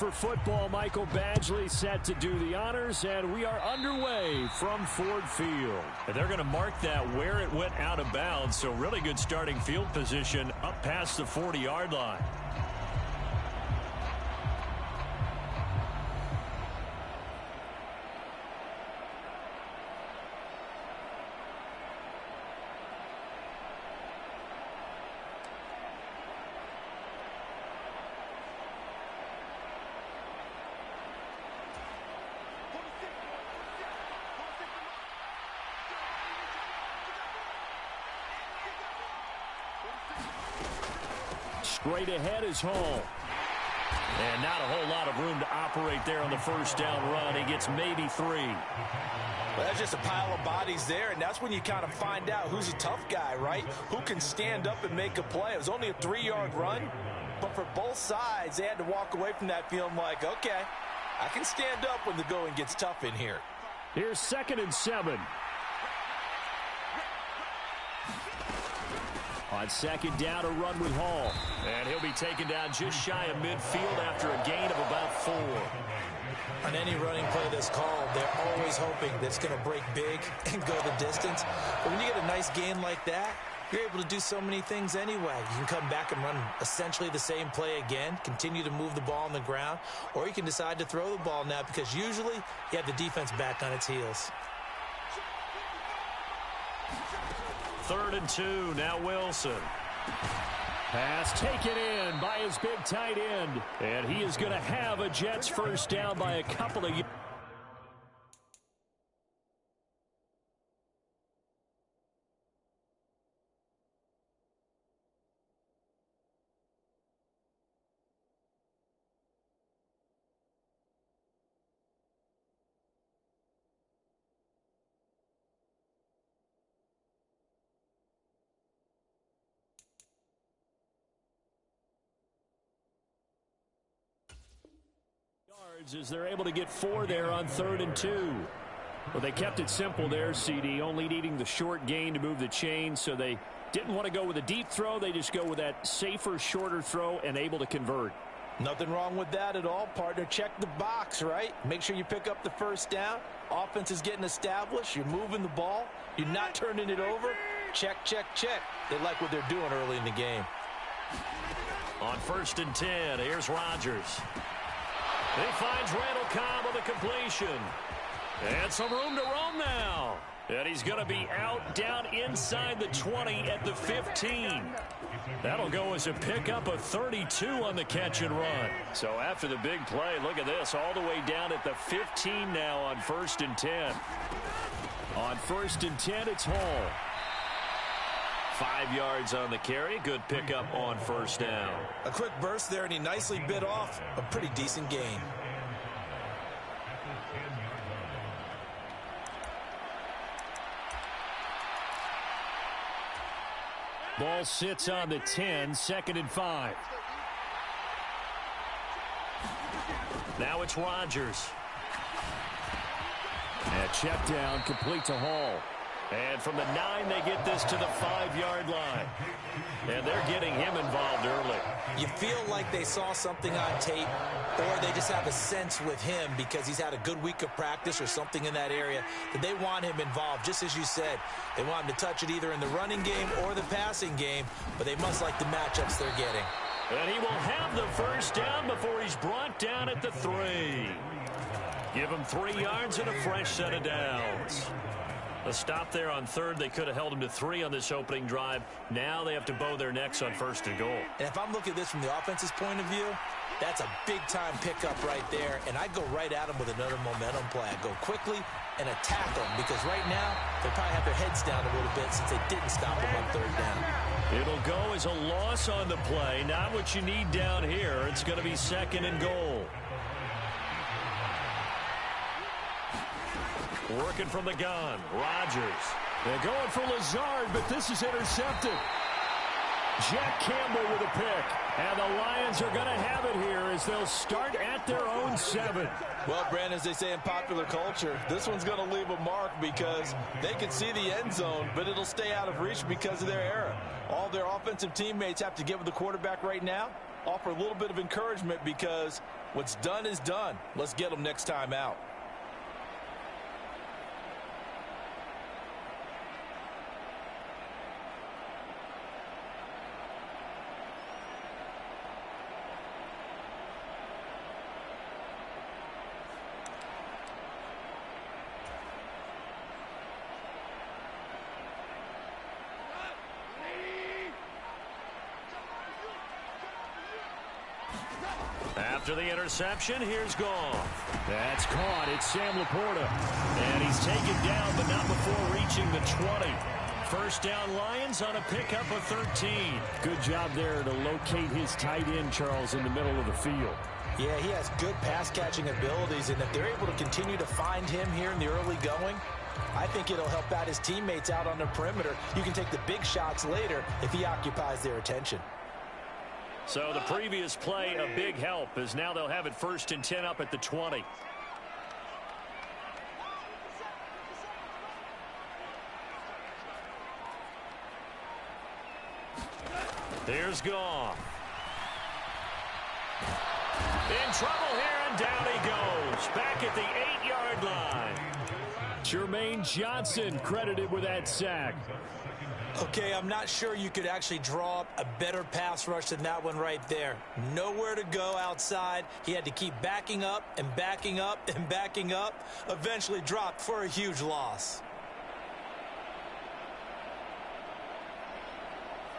For football, Michael Badgley set to do the honors, and we are underway from Ford Field. And they're going to mark that where it went out of bounds, so really good starting field position up past the 40-yard line. Straight ahead is Hall. And not a whole lot of room to operate there on the first down run. He gets maybe 3. Well, that's just a pile of bodies there, and that's when you kind of find out who's a tough guy, right? Who can stand up and make a play. It was only a 3-yard run, but for both sides, they had to walk away from that feeling like, okay, I can stand up when the going gets tough in here. Here's 2nd and 7. On 2nd down, a run with Hall. And he'll be taken down just shy of midfield after a gain of about 4. On any running play that's called, they're always hoping that it's going to break big and go the distance. But when you get a nice gain like that, you're able to do so many things anyway. You can come back and run essentially the same play again, continue to move the ball on the ground, or you can decide to throw the ball now because usually you have the defense back on its heels. 3rd and 2, now Wilson. Pass taken in by his big tight end. And he is going to have a Jets first down by a couple of yards. As they're able to get 4 there on 3rd and 2. Well, they kept it simple there, CD, only needing the short gain to move the chain, so they didn't want to go with a deep throw. They just go with that safer, shorter throw and able to convert. Nothing wrong with that at all, partner. Check the box, right? Make sure you pick up the first down. Offense is getting established. You're moving the ball. You're not turning it over. Check, check, check. They like what they're doing early in the game. On 1st and 10, here's Rodgers. He finds Randall Cobb on the completion. And some room to roam now. And he's going to be out down inside the 20 at the 15. That'll go as a pickup of 32 on the catch and run. So after the big play, look at this, all the way down at the 15 now on 1st and 10. On 1st and 10, it's Hall. 5 yards on the carry. Good pickup on first down. A quick burst there, and he nicely bit off a pretty decent gain. Ball sits on the 10, 2nd and 5. Now it's Rodgers. And check down, complete to Hall. And from the 9, they get this to the 5-yard line. And they're getting him involved early. You feel like they saw something on tape, or they just have a sense with him because he's had a good week of practice or something in that area that they want him involved. Just as you said, they want him to touch it either in the running game or the passing game, but they must like the matchups they're getting. And he will have the first down before he's brought down at the 3. Give him 3 yards and a fresh set of downs. A stop there on 3rd. They could have held him to 3 on this opening drive. Now they have to bow their necks on 1st and goal. And if I'm looking at this from the offense's point of view, that's a big-time pickup right there. And I go right at them with another momentum play. I go quickly and attack them because right now they probably have their heads down a little bit since they didn't stop them on 3rd down. It'll go as a loss on the play. Not what you need down here. It's going to be 2nd and goal. Working from the gun, Rodgers. They're going for Lazard, but this is intercepted. Jack Campbell with a pick. And the Lions are going to have it here as they'll start at their own 7. Well, Brandon, as they say in popular culture, this one's going to leave a mark because they can see the end zone, but it'll stay out of reach because of their error. All their offensive teammates have to give the quarterback right now, offer a little bit of encouragement because What's done is done. Let's get them next time out. After the interception, here's Goff. That's caught. It's Sam Laporta. And he's taken down, but not before reaching the 20. First down, Lions on a pickup of 13. Good job there to locate his tight end, Charles, in the middle of the field. Yeah, he has good pass-catching abilities, and if they're able to continue to find him here in the early going, I think it'll help out his teammates out on the perimeter. You can take the big shots later if he occupies their attention. So the previous play, a big help, as now they'll have it 1st and 10 up at the 20. Here's Goff. In trouble here, and down he goes. Back at the 8-yard line. Jermaine Johnson credited with that sack. Okay, I'm not sure you could actually draw up a better pass rush than that one right there. Nowhere to go outside. He had to keep backing up and backing up and backing up. Eventually dropped for a huge loss.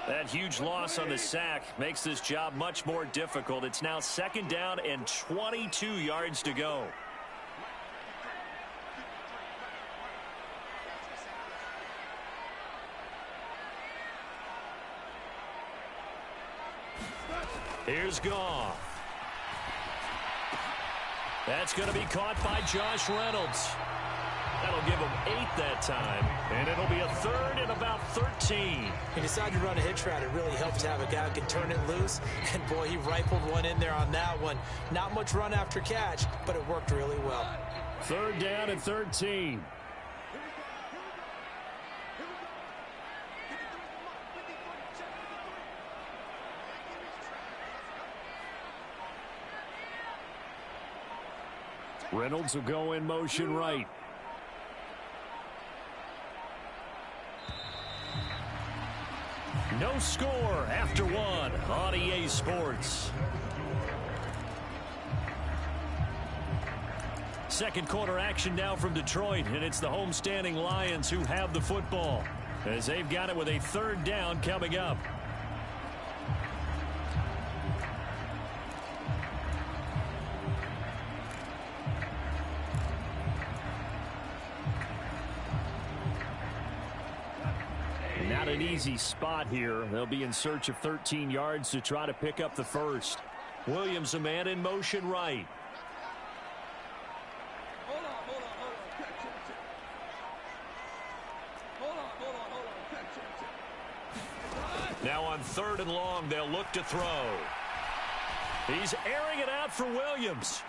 That huge loss on the sack makes this job much more difficult. It's now 2nd down and 22 yards to go. Here's Goff. That's going to be caught by Josh Reynolds. That'll give him 8 that time, and it'll be a 3rd and about 13. He decided to run a hitch route. It really helps to have a guy who can turn it loose, and boy, he rifled one in there on that one. Not much run after catch, but it worked really well. 3rd down and 13. Reynolds will go in motion right. No score after 1 on EA Sports. Second quarter action now from Detroit, and it's the homestanding Lions who have the football as they've got it with a 3rd down coming up. Not an easy spot here. They'll be in search of 13 yards to try to pick up the first. Williams, a man in motion right. Now on 3rd and long, they'll look to throw. He's airing it out for Williams.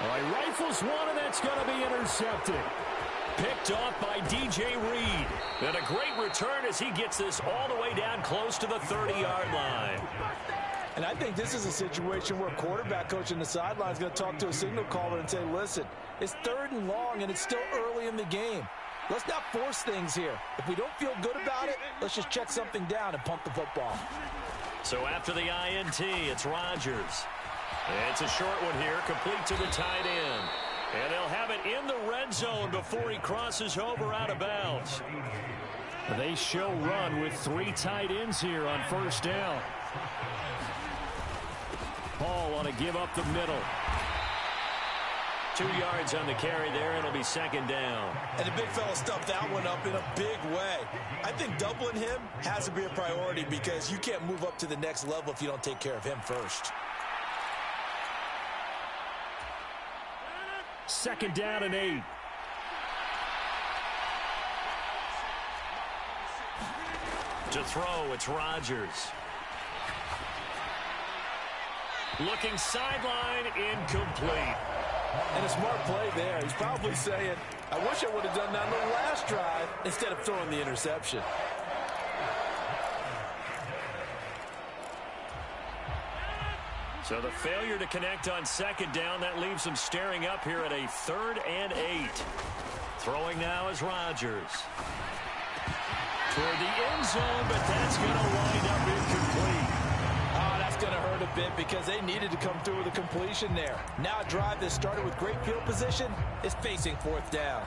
All right, rifles one, and that's going to be intercepted. Picked off by DJ Reed. And a great return as he gets this all the way down close to the 30-yard line. And I think this is a situation where a quarterback coach on the sideline is going to talk to a signal caller and say, listen, it's 3rd and long, and it's still early in the game. Let's not force things here. If we don't feel good about it, let's just check something down and pump the football. So after the INT, it's Rodgers. It's a short one here, complete to the tight end. And they'll have it in the red zone before he crosses over out of bounds. They show run with 3 tight ends here on 1st down. Paul on a give up the middle. 2 yards on the carry there, and it'll be 2nd down. And the big fella stuffed that one up in a big way. I think doubling him has to be a priority because you can't move up to the next level if you don't take care of him first. 2nd down and 8. To throw, it's Rodgers. Looking sideline, incomplete. And a smart play there. He's probably saying, I wish I would have done that on the last drive instead of throwing the interception. So the failure to connect on second down, that leaves them staring up here at a 3rd and 8. Throwing now is Rodgers. Toward the end zone, but that's going to wind up incomplete. Oh, that's going to hurt a bit because they needed to come through with a completion there. Now a drive that started with great field position is facing 4th down.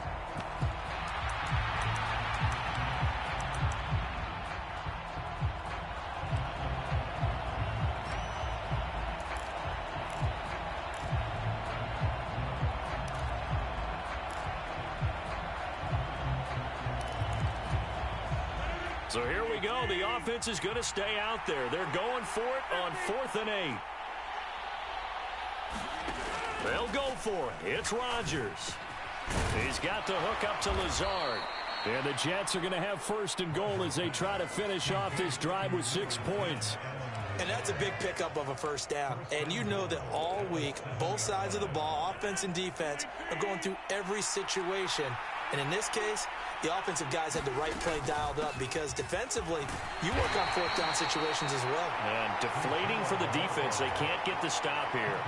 So here we go. The offense is going to stay out there. They're going for it on 4th and 8. They'll go for it. It's Rodgers. He's got the hook up to Lazard. And the Jets are going to have 1st and goal as they try to finish off this drive with 6 points. And that's a big pickup of a 1st down. And you know that all week, both sides of the ball, offense and defense, are going through every situation. And in this case, the offensive guys had the right play dialed up because defensively, you work on 4th down situations as well. And deflating for the defense. They can't get the stop here.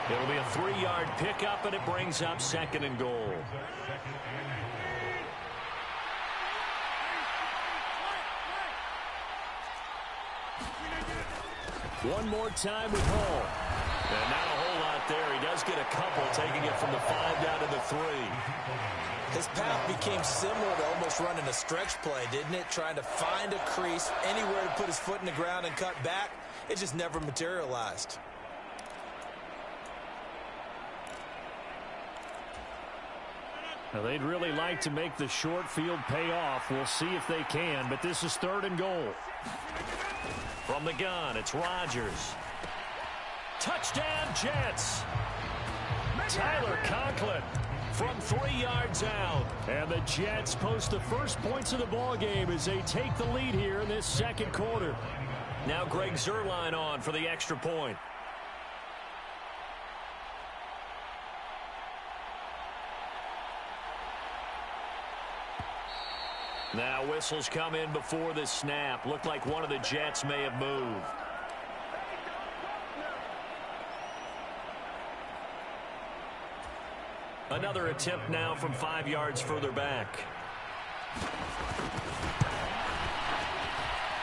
It'll be a 3-yard pickup, and it brings up 2nd and goal. One more time with Hall. And not a whole lot there. He does get a couple, taking it from the 5 down to the 3. His path became similar to almost running a stretch play, didn't it? Trying to find a crease, anywhere to put his foot in the ground and cut back. It just never materialized. Now, they'd really like to make the short field pay off. We'll see if they can, but this is 3rd and goal. From the gun, it's Rodgers. Touchdown, Jets. Tyler Conklin from 3 yards out. And the Jets post the first points of the ball game as they take the lead here in this 2nd quarter. Now Greg Zuerlein on for the extra point. Now whistles come in before the snap. Looked like one of the Jets may have moved. Another attempt now from 5 yards further back.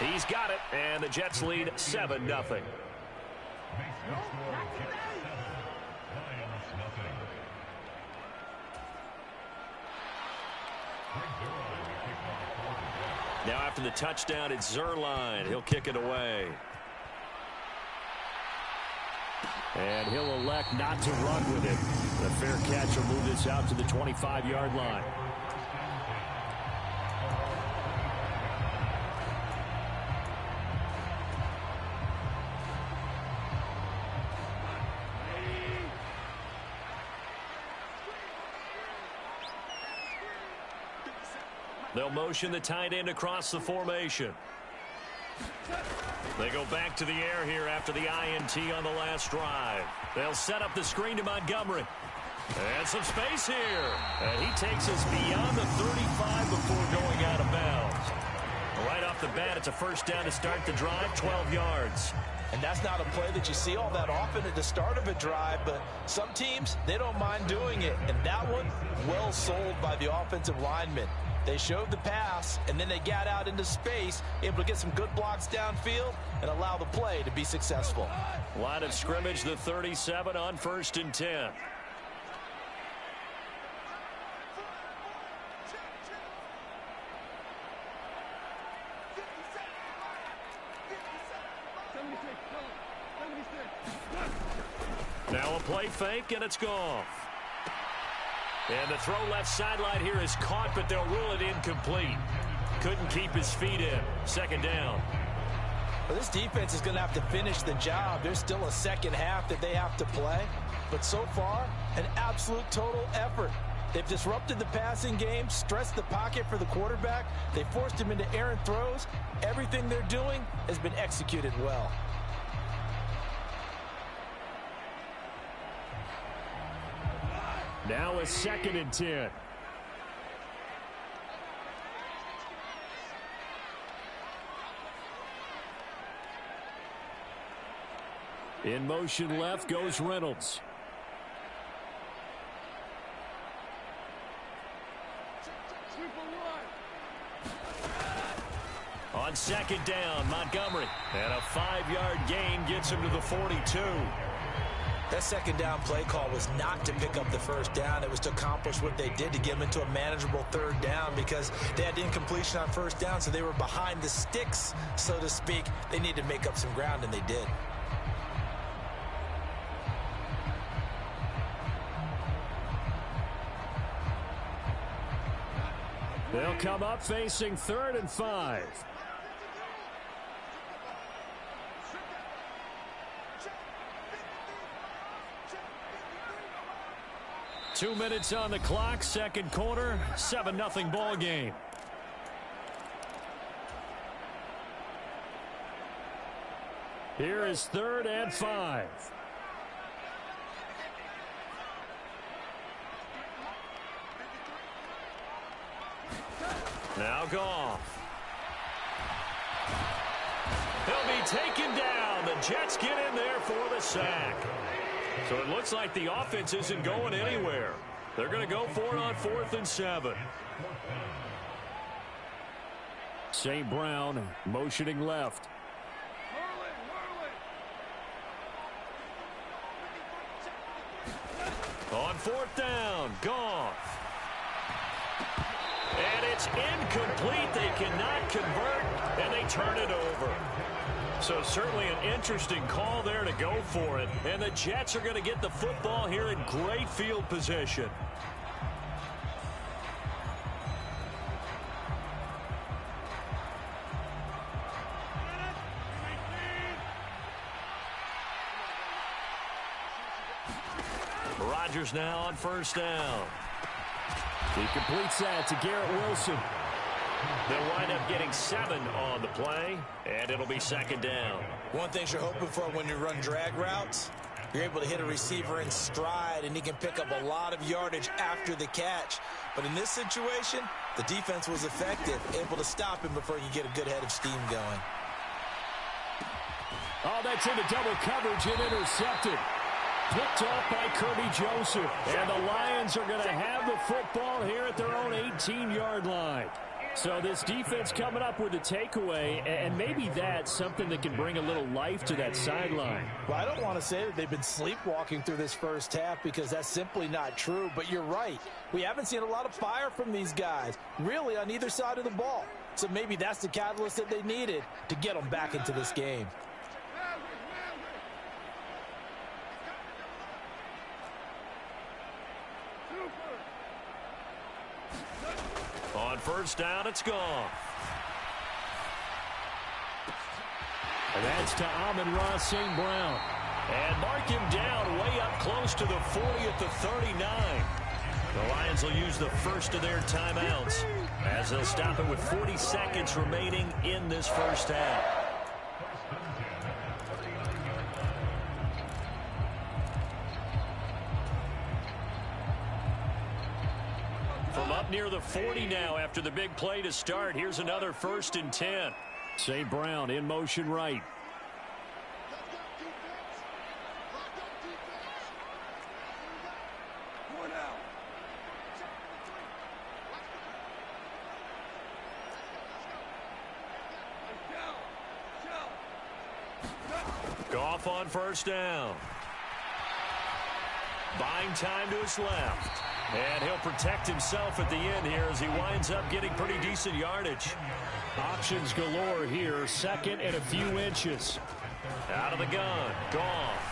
He's got it, and the Jets lead 7-0. Now after the touchdown, it's Zuerlein. He'll kick it away. And he'll elect not to run with it. The fair catch will move this out to the 25-yard line. They'll motion the tight end across the formation. They go back to the air here after the INT on the last drive. They'll set up the screen to Montgomery. And some space here. And he takes us beyond the 35 before going out of bounds. Right off the bat, it's a 1st down to start the drive, 12 yards. And that's not a play that you see all that often at the start of a drive, but some teams, they don't mind doing it. And that one, well sold by the offensive lineman. They showed the pass, and then they got out into space, able to get some good blocks downfield and allow the play to be successful. Line of scrimmage, the 37 on 1st and 10. Now a play fake, and it's gone. And the throw left sideline here is caught, but they'll rule it incomplete. Couldn't keep his feet in. 2nd down. Well, this defense is going to have to finish the job. There's still a 2nd half that they have to play. But so far, an absolute total effort. They've disrupted the passing game, stressed the pocket for the quarterback. They forced him into errant throws. Everything they're doing has been executed well. Now a 2nd and 10. In motion left goes Reynolds. On second down, Montgomery. And a 5-yard gain gets him to the 42. That second down play call was not to pick up the first down. It was to accomplish what they did, to get them into a manageable third down, because they had incompletion on first down, so they were behind the sticks, so to speak. They needed to make up some ground, and they did. They'll come up facing 3rd and 5. Two minutes on the clock, second quarter, 7-0 ball game. Here is 3rd and 5. Now Goff. He'll be taken down. The Jets get in there for the sack. So it looks like the offense isn't going anywhere. They're going to go for it on 4th and 7. St. Brown motioning left. On 4th down, Goff. And it's incomplete. They cannot convert, and they turn it over. So certainly an interesting call there to go for it. And the Jets are going to get the football here in great field position. Rodgers now on 1st down. He completes that to Garrett Wilson. They'll wind up getting 7 on the play, and it'll be 2nd down. One thing you're hoping for when you run drag routes, you're able to hit a receiver in stride, and he can pick up a lot of yardage after the catch. But in this situation, the defense was effective, able to stop him before you get a good head of steam going. Oh, that's into double coverage and intercepted. Picked off by Kirby Joseph. And the Lions are going to have the football here at their own 18-yard line. So this defense coming up with a takeaway, and maybe that's something that can bring a little life to that sideline. Well, I don't want to say that they've been sleepwalking through this first half, because that's simply not true. But you're right. We haven't seen a lot of fire from these guys, really, on either side of the ball. So maybe that's the catalyst that they needed to get them back into this game. On 1st down, it's Goff. And that's to Amon-Ra St. Brown. And mark him down way up close to the 40 at the 39. The Lions will use the first of their timeouts as they'll stop it with 40 seconds remaining in this first half. From up near the 40 now after the big play to start, here's another 1st and 10. St. Brown in motion right. Goff on 1st down. Buying time to his left. And he'll protect himself at the end here as he winds up getting pretty decent yardage. Options galore here. 2nd and a few inches. Out of the gun. Goff.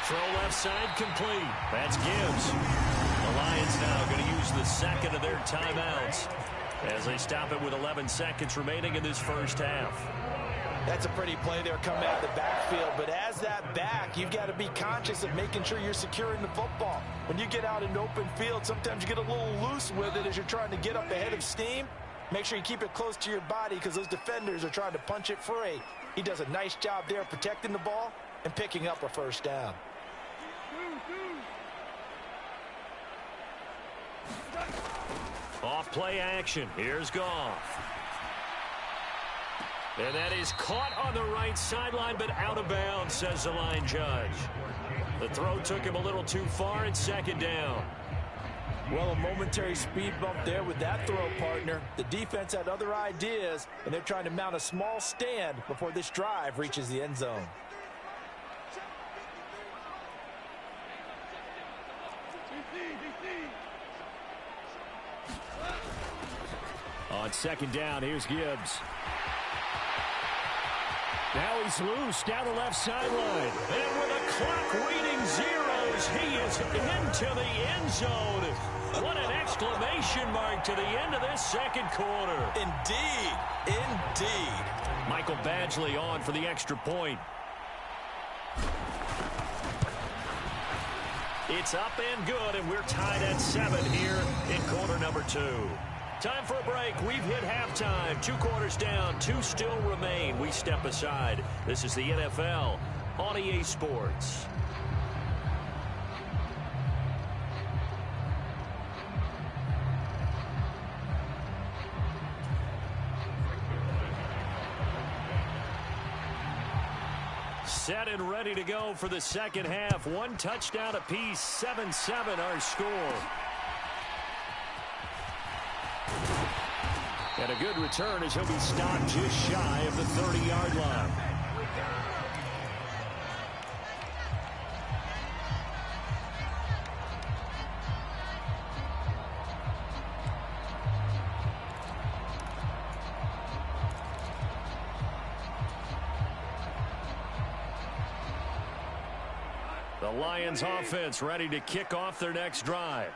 Throw left side complete. That's Gibbs. The Lions now going to use the 2nd of their timeouts as they stop it with 11 seconds remaining in this first half. That's a pretty play there coming out of the backfield. But as that back, you've got to be conscious of making sure you're securing the football. When you get out in open field, sometimes you get a little loose with it as you're trying to get up ahead of steam. Make sure you keep it close to your body, because those defenders are trying to punch it free. He does a nice job there protecting the ball and picking up a 1st down. Off play action. Here's Goff. And that is caught on the right sideline, but out of bounds, says the line judge. The throw took him a little too far. It's second down. Well, a momentary speed bump there with that throw, partner. The defense had other ideas, and they're trying to mount a small stand before this drive reaches the end zone. On second down, here's Gibbs. Now he's loose down the left sideline. And with the clock reading zeros, he is into the end zone. What an exclamation mark to the end of this second quarter. Indeed. Indeed. Michael Badgley on for the extra point. It's up and good, and we're tied at 7 here in quarter number 2. Time for a break. We've hit halftime. 2 quarters down. 2 still remain. We step aside. This is the NFL on EA Sports. Set and ready to go for the second half. 1 touchdown apiece. 7-7 our score. And a good return as he'll be stopped just shy of the 30-yard line. The Lions offense ready to kick off their next drive.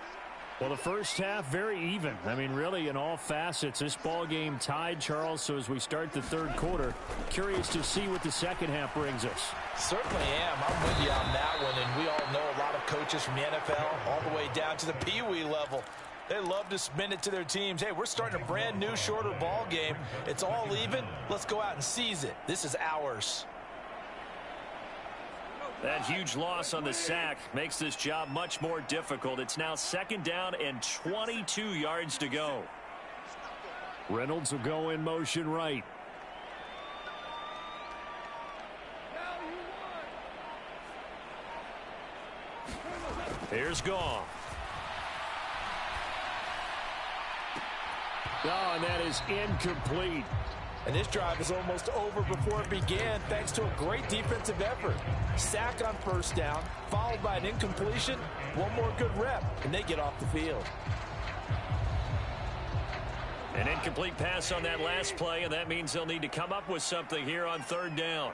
Well, the first half, very even. I mean, really, in all facets, this ball game tied, Charles. So as we start the third quarter, curious to see what the second half brings us. Certainly am. I'm with you on that one. And we all know a lot of coaches from the NFL all the way down to the Pee-wee level. They love to spin it to their teams. Hey, we're starting a brand new, shorter ball game. It's all even. Let's go out and seize it. This is ours. That huge loss on the sack makes this job much more difficult. It's now second down and 22 yards to go. Reynolds will go in motion right. Here's Goff. Oh, and that is incomplete. And this drive is almost over before it began thanks to a great defensive effort. Sack on first down, followed by an incompletion. One more good rep, and they get off the field. An incomplete pass on that last play, and that means they'll need to come up with something here on third down.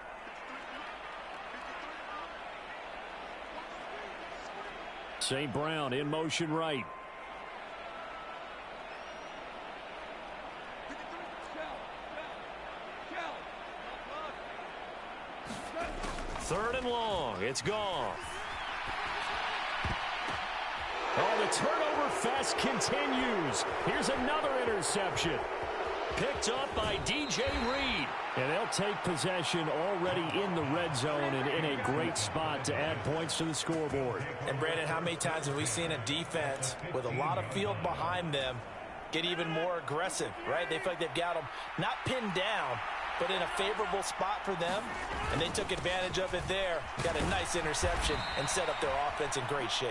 St. Brown in motion right. Third and long. It's gone. Oh, the turnover fest continues. Here's another interception. Picked up by DJ Reed. And they'll take possession already in the red zone and in a great spot to add points to the scoreboard. And, Brandon, how many times have we seen a defense with a lot of field behind them get even more aggressive, right? They feel like they've got them not pinned down, but in a favorable spot for them, and they took advantage of it there. Got a nice interception and set up their offense in great shape.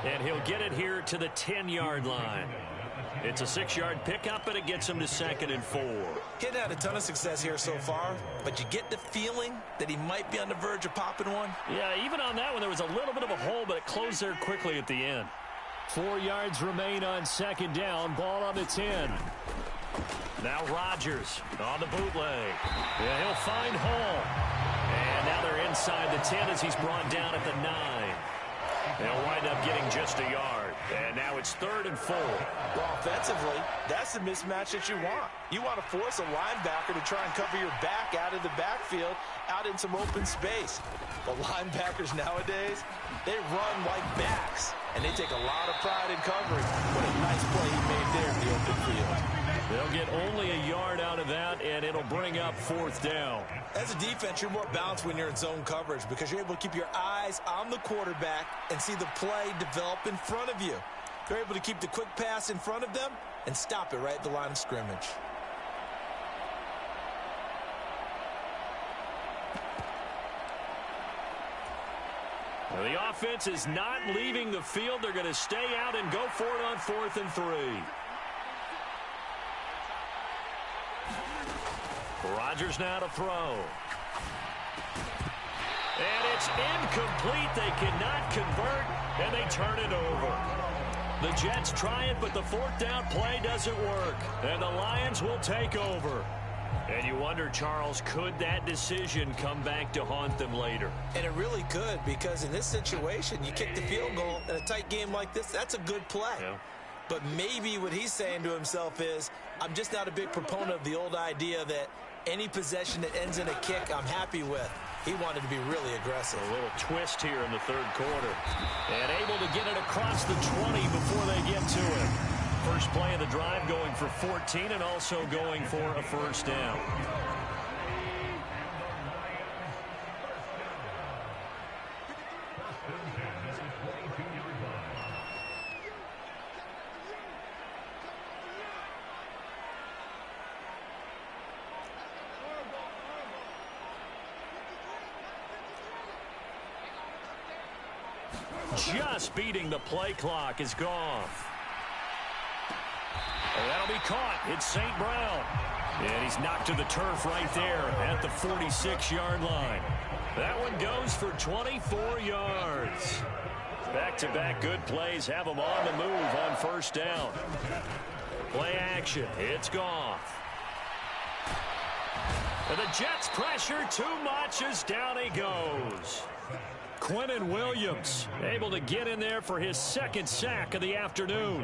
And he'll get it here to the 10-yard line. It's a 6-yard pickup, and it gets him to second and 4. Getting had a ton of success here so far, but you get the feeling that he might be on the verge of popping one. Yeah, even on that one, there was a little bit of a hole, but it closed there quickly at the end. 4 yards remain on second down. Ball on the 10. Now Rodgers on the bootleg. Yeah, he'll find Hall. And now they're inside the 10 as he's brought down at the 9. They'll wind up getting just a yard. And now it's third and 4. Well, offensively, that's the mismatch that you want. You want to force a linebacker to try and cover your back out of the backfield, out in some open space. The linebackers nowadays, they run like backs, and they take a lot of pride in covering. What a nice play he made there in the open field. They'll get only a yard out of that, and it'll bring up fourth down. As a defense, you're more balanced when you're in zone coverage because you're able to keep your eyes on the quarterback and see the play develop in front of you. They're able to keep the quick pass in front of them and stop it right at the line of scrimmage. The offense is not leaving the field. They're going to stay out and go for it on 4th and 3. Rodgers now to throw. And it's incomplete. They cannot convert, and they turn it over. The Jets try it, but the 4th down play doesn't work. And the Lions will take over. And you wonder, Charles, could that decision come back to haunt them later? And it really could, because in this situation, you kick the field goal in a tight game like this, that's a good play. Yeah. But maybe what he's saying to himself is, I'm just not a big proponent of the old idea that any possession that ends in a kick I'm happy with. He wanted to be really aggressive. A little twist here in the 3rd quarter. And able to get it across the 20 before they get to it. First play of the drive going for 14 and also going for a first down. Just beating the play clock is gone. And that'll be caught. It's St. Brown. And he's knocked to the turf right there at the 46-yard line. That one goes for 24 yards. Back-to-back good plays have them on the move on first down. Play action. It's Goff. And the Jets pressure too much as down he goes. Quinnen Williams able to get in there for his 2nd sack of the afternoon.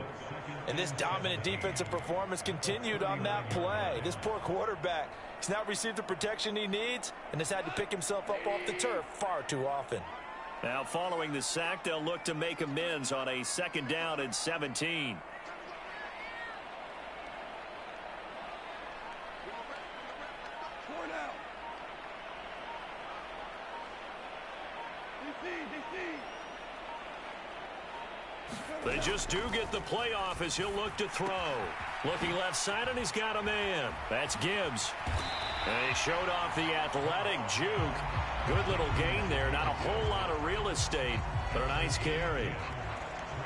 And this dominant defensive performance continued on that play. This poor quarterback, he's not received the protection he needs and has had to pick himself up off the turf far too often. Now following the sack, they'll look to make amends on a 2nd down and 17. They just do get the play off as he'll look to throw. Looking left side, and he's got a man. That's Gibbs. And he showed off the athletic juke. Good little gain there. Not a whole lot of real estate, but a nice carry.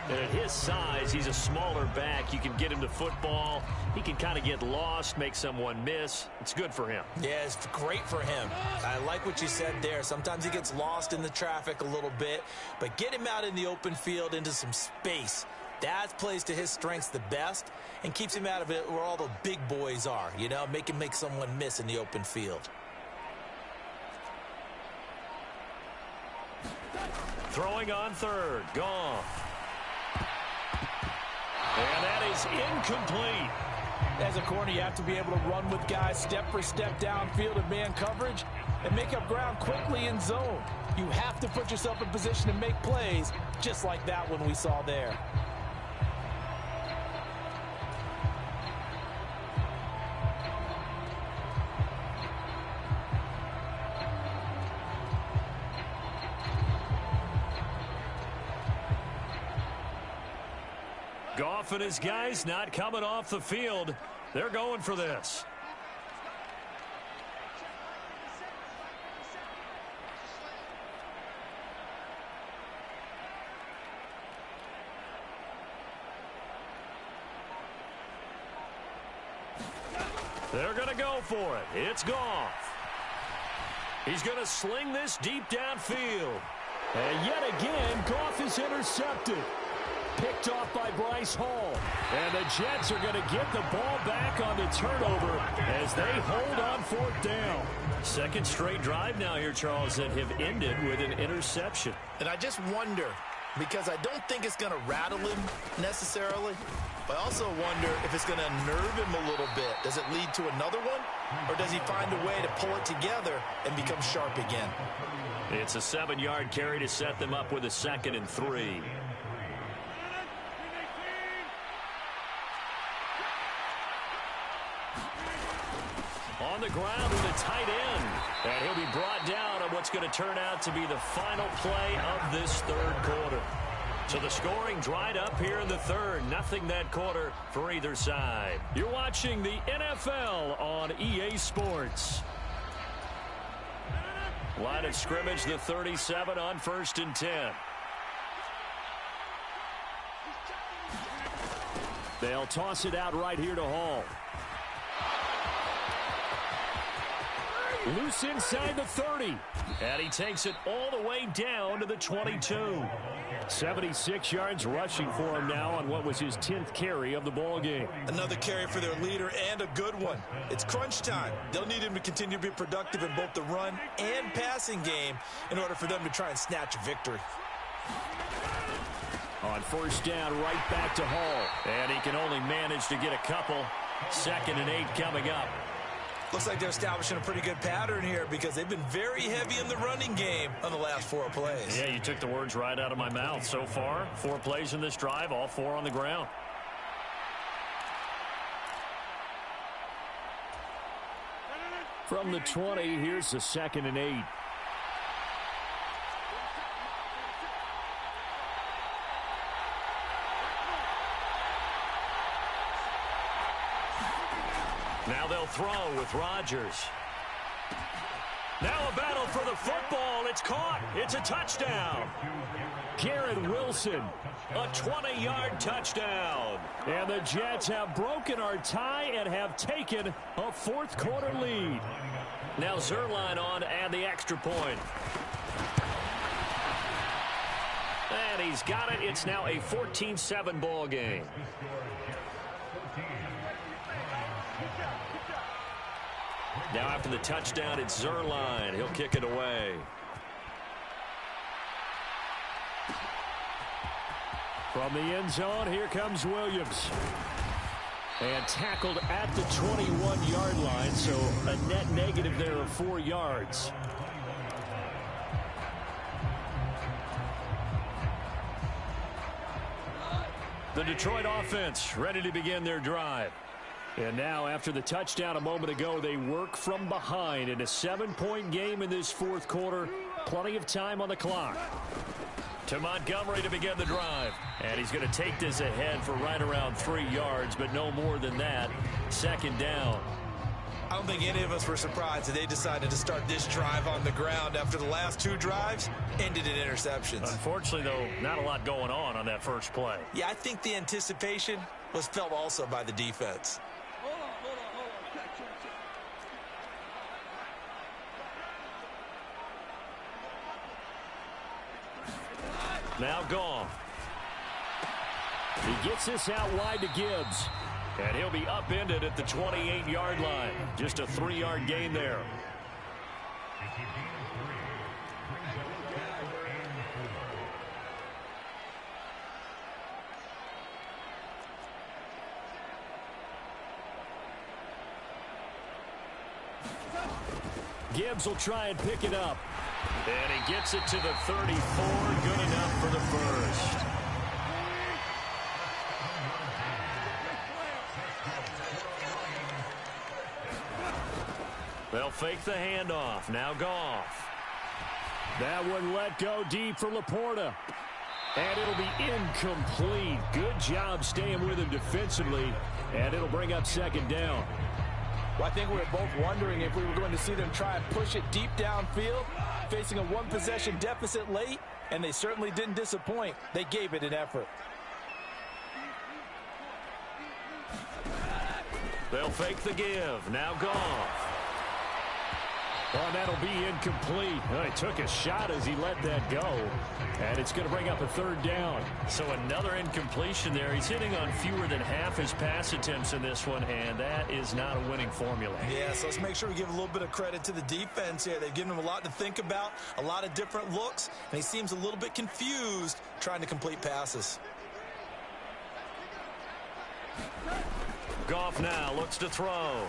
And at his size, he's a smaller back. You can get him to football. He can kind of get lost, make someone miss. It's good for him. Yeah, it's great for him. I like what you said there. Sometimes he gets lost in the traffic a little bit, but get him out in the open field into some space. That plays to his strengths the best and keeps him out of it where all the big boys are, you know, make him make someone miss in the open field. Throwing on 3rd, Goff. And that is incomplete. As a corner, you have to be able to run with guys step for step downfield in man coverage and make up ground quickly in zone. You have to put yourself in position to make plays, just like that one we saw there. Goff and his guys not coming off the field. They're going for this. They're going to go for it. It's Goff. He's going to sling this deep downfield. And yet again, Goff is intercepted. Picked off by Bryce Hall. And the Jets are going to get the ball back on the turnover as they hold on 4th down. Second straight drive now here, Charles, that have ended with an interception. And I just wonder, because I don't think it's going to rattle him necessarily, but I also wonder if it's going to unnerve him a little bit. Does it lead to another one? Or does he find a way to pull it together and become sharp again? It's a 7-yard carry to set them up with a 2nd and 3. On the ground with a tight end. And he'll be brought down on what's going to turn out to be the final play of this 3rd quarter. So the scoring dried up here in the 3rd. Nothing that quarter for either side. You're watching the NFL on EA Sports. Line of scrimmage, the 37 on 1st and 10. They'll toss it out right here to Hall. Loose inside the 30. And he takes it all the way down to the 22. 76 yards rushing for him now on what was his 10th carry of the ball game. Another carry for their leader and a good one. It's crunch time. They'll need him to continue to be productive in both the run and passing game in order for them to try and snatch a victory. On 1st down, right back to Hall. And he can only manage to get a couple. 2nd and 8 coming up. Looks like they're establishing a pretty good pattern here because they've been very heavy in the running game on the last 4 plays. Yeah, you took the words right out of my mouth. So far, 4 plays in this drive, all 4 on the ground. From the 20, here's the 2nd and 8. Now they'll throw with Rodgers. Now a battle for the football. It's caught. It's a touchdown. Garrett Wilson. A 20-yard touchdown. And the Jets have broken our tie and have taken a 4th quarter lead. Now Zerline on to add the extra point. And he's got it. It's now a 14-7 ball game. Now after the touchdown, it's Zerline. He'll kick it away. From the end zone, here comes Williams. And tackled at the 21-yard line, so a net negative there of 4 yards. The Detroit offense ready to begin their drive. And now, after the touchdown a moment ago, they work from behind in a 7-point game in this 4th quarter. Plenty of time on the clock. To Montgomery to begin the drive. And he's going to take this ahead for right around 3 yards, but no more than that. 2nd down. I don't think any of us were surprised that they decided to start this drive on the ground after the last 2 drives ended in interceptions. Unfortunately, though, not a lot going on that first play. Yeah, I think the anticipation was felt also by the defense. Now Goff. He gets this out wide to Gibbs. And he'll be upended at the 28-yard line. Just a 3-yard gain there. Gibbs will try and pick it up. And he gets it to the 34. Good enough for the first. They'll fake the handoff. Now Goff. That one let go deep for Laporta. And it'll be incomplete. Good job staying with him defensively. And it'll bring up 2nd down. Well, I think we were both wondering if we were going to see them try and push it deep downfield, facing a 1-possession deficit late, and they certainly didn't disappoint. They gave it an effort. They'll fake the give. Now Goff. Well, that'll be incomplete. Well, he took a shot as he let that go. And it's going to bring up a 3rd down. So another incompletion there. He's hitting on fewer than half his pass attempts in this one, and that is not a winning formula. Yeah, so let's make sure we give a little bit of credit to the defense here. They've given him a lot to think about, a lot of different looks, and he seems a little bit confused trying to complete passes. Goff now looks to throw.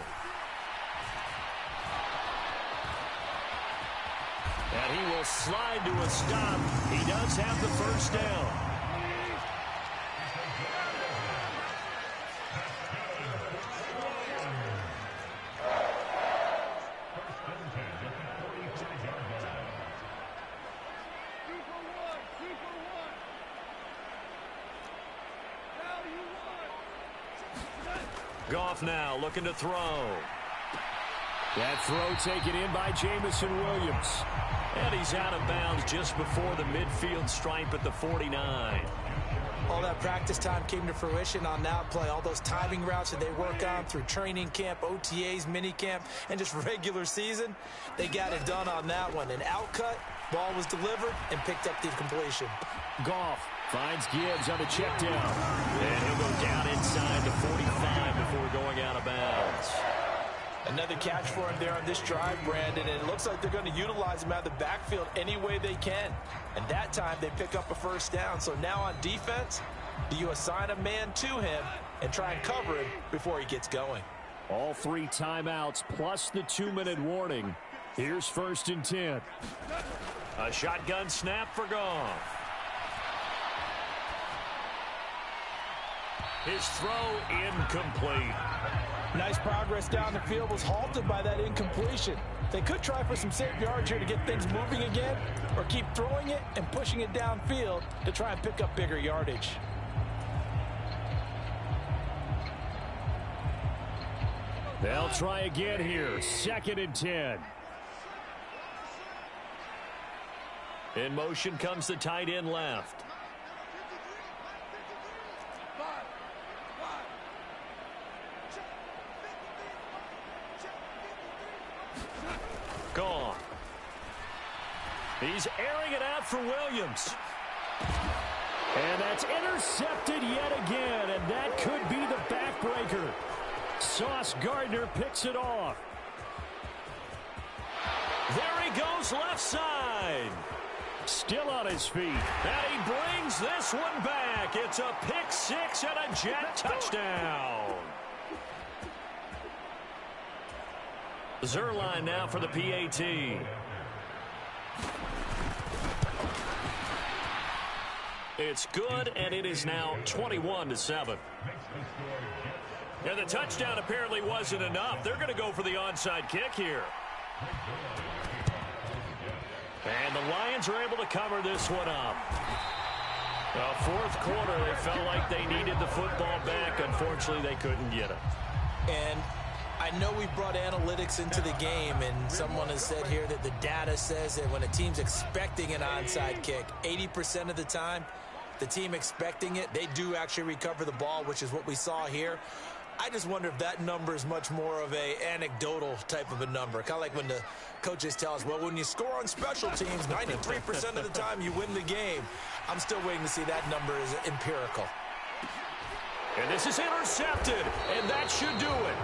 And he will slide to a stop. He does have the 1st down. Goff now looking to throw. That throw taken in by Jamison Williams. And he's out of bounds just before the midfield stripe at the 49. All that practice time came to fruition on that play. All those timing routes that they work on through training camp, OTAs, minicamp, and just regular season, they got it done on that one. An outcut, ball was delivered, and picked up the completion. Goff finds Gibbs on the check down. And he'll go down inside the 45 before going out of bounds. Another catch for him there on this drive, Brandon, and it looks like they're going to utilize him out of the backfield any way they can. And that time they pick up a first down. So now on defense, do you assign a man to him and try and cover him before he gets going? All 3 timeouts plus the 2-minute warning. Here's 1st and 10. A shotgun snap for Goff. His throw incomplete. Nice progress down the field, was halted by that incompletion. They could try for some safe yards here to get things moving again, or keep throwing it and pushing it downfield to try and pick up bigger yardage. They'll try again here. 2nd and 10. In motion comes the tight end left. Gone. He's airing it out for Williams. And that's intercepted yet again, and that could be the backbreaker. Sauce Gardner picks it off. There he goes left side. Still on his feet. And he brings this one back. It's a pick six and a Jet touchdown. Zerline now for the PAT. It's good, and it is now 21-7. And the touchdown apparently wasn't enough. They're going to go for the onside kick here. And the Lions are able to cover this one up. Well, 4th quarter, they felt like they needed the football back. Unfortunately, they couldn't get it. And I know we brought analytics into the game, and someone has said here that the data says that when a team's expecting an onside kick, 80% of the time, the team expecting it, they do actually recover the ball, which is what we saw here. I just wonder if that number is much more of a anecdotal type of a number. Kind of like when the coaches tell us, well, when you score on special teams, 93% of the time you win the game. I'm still waiting to see that number is empirical. And this is intercepted, and that should do it.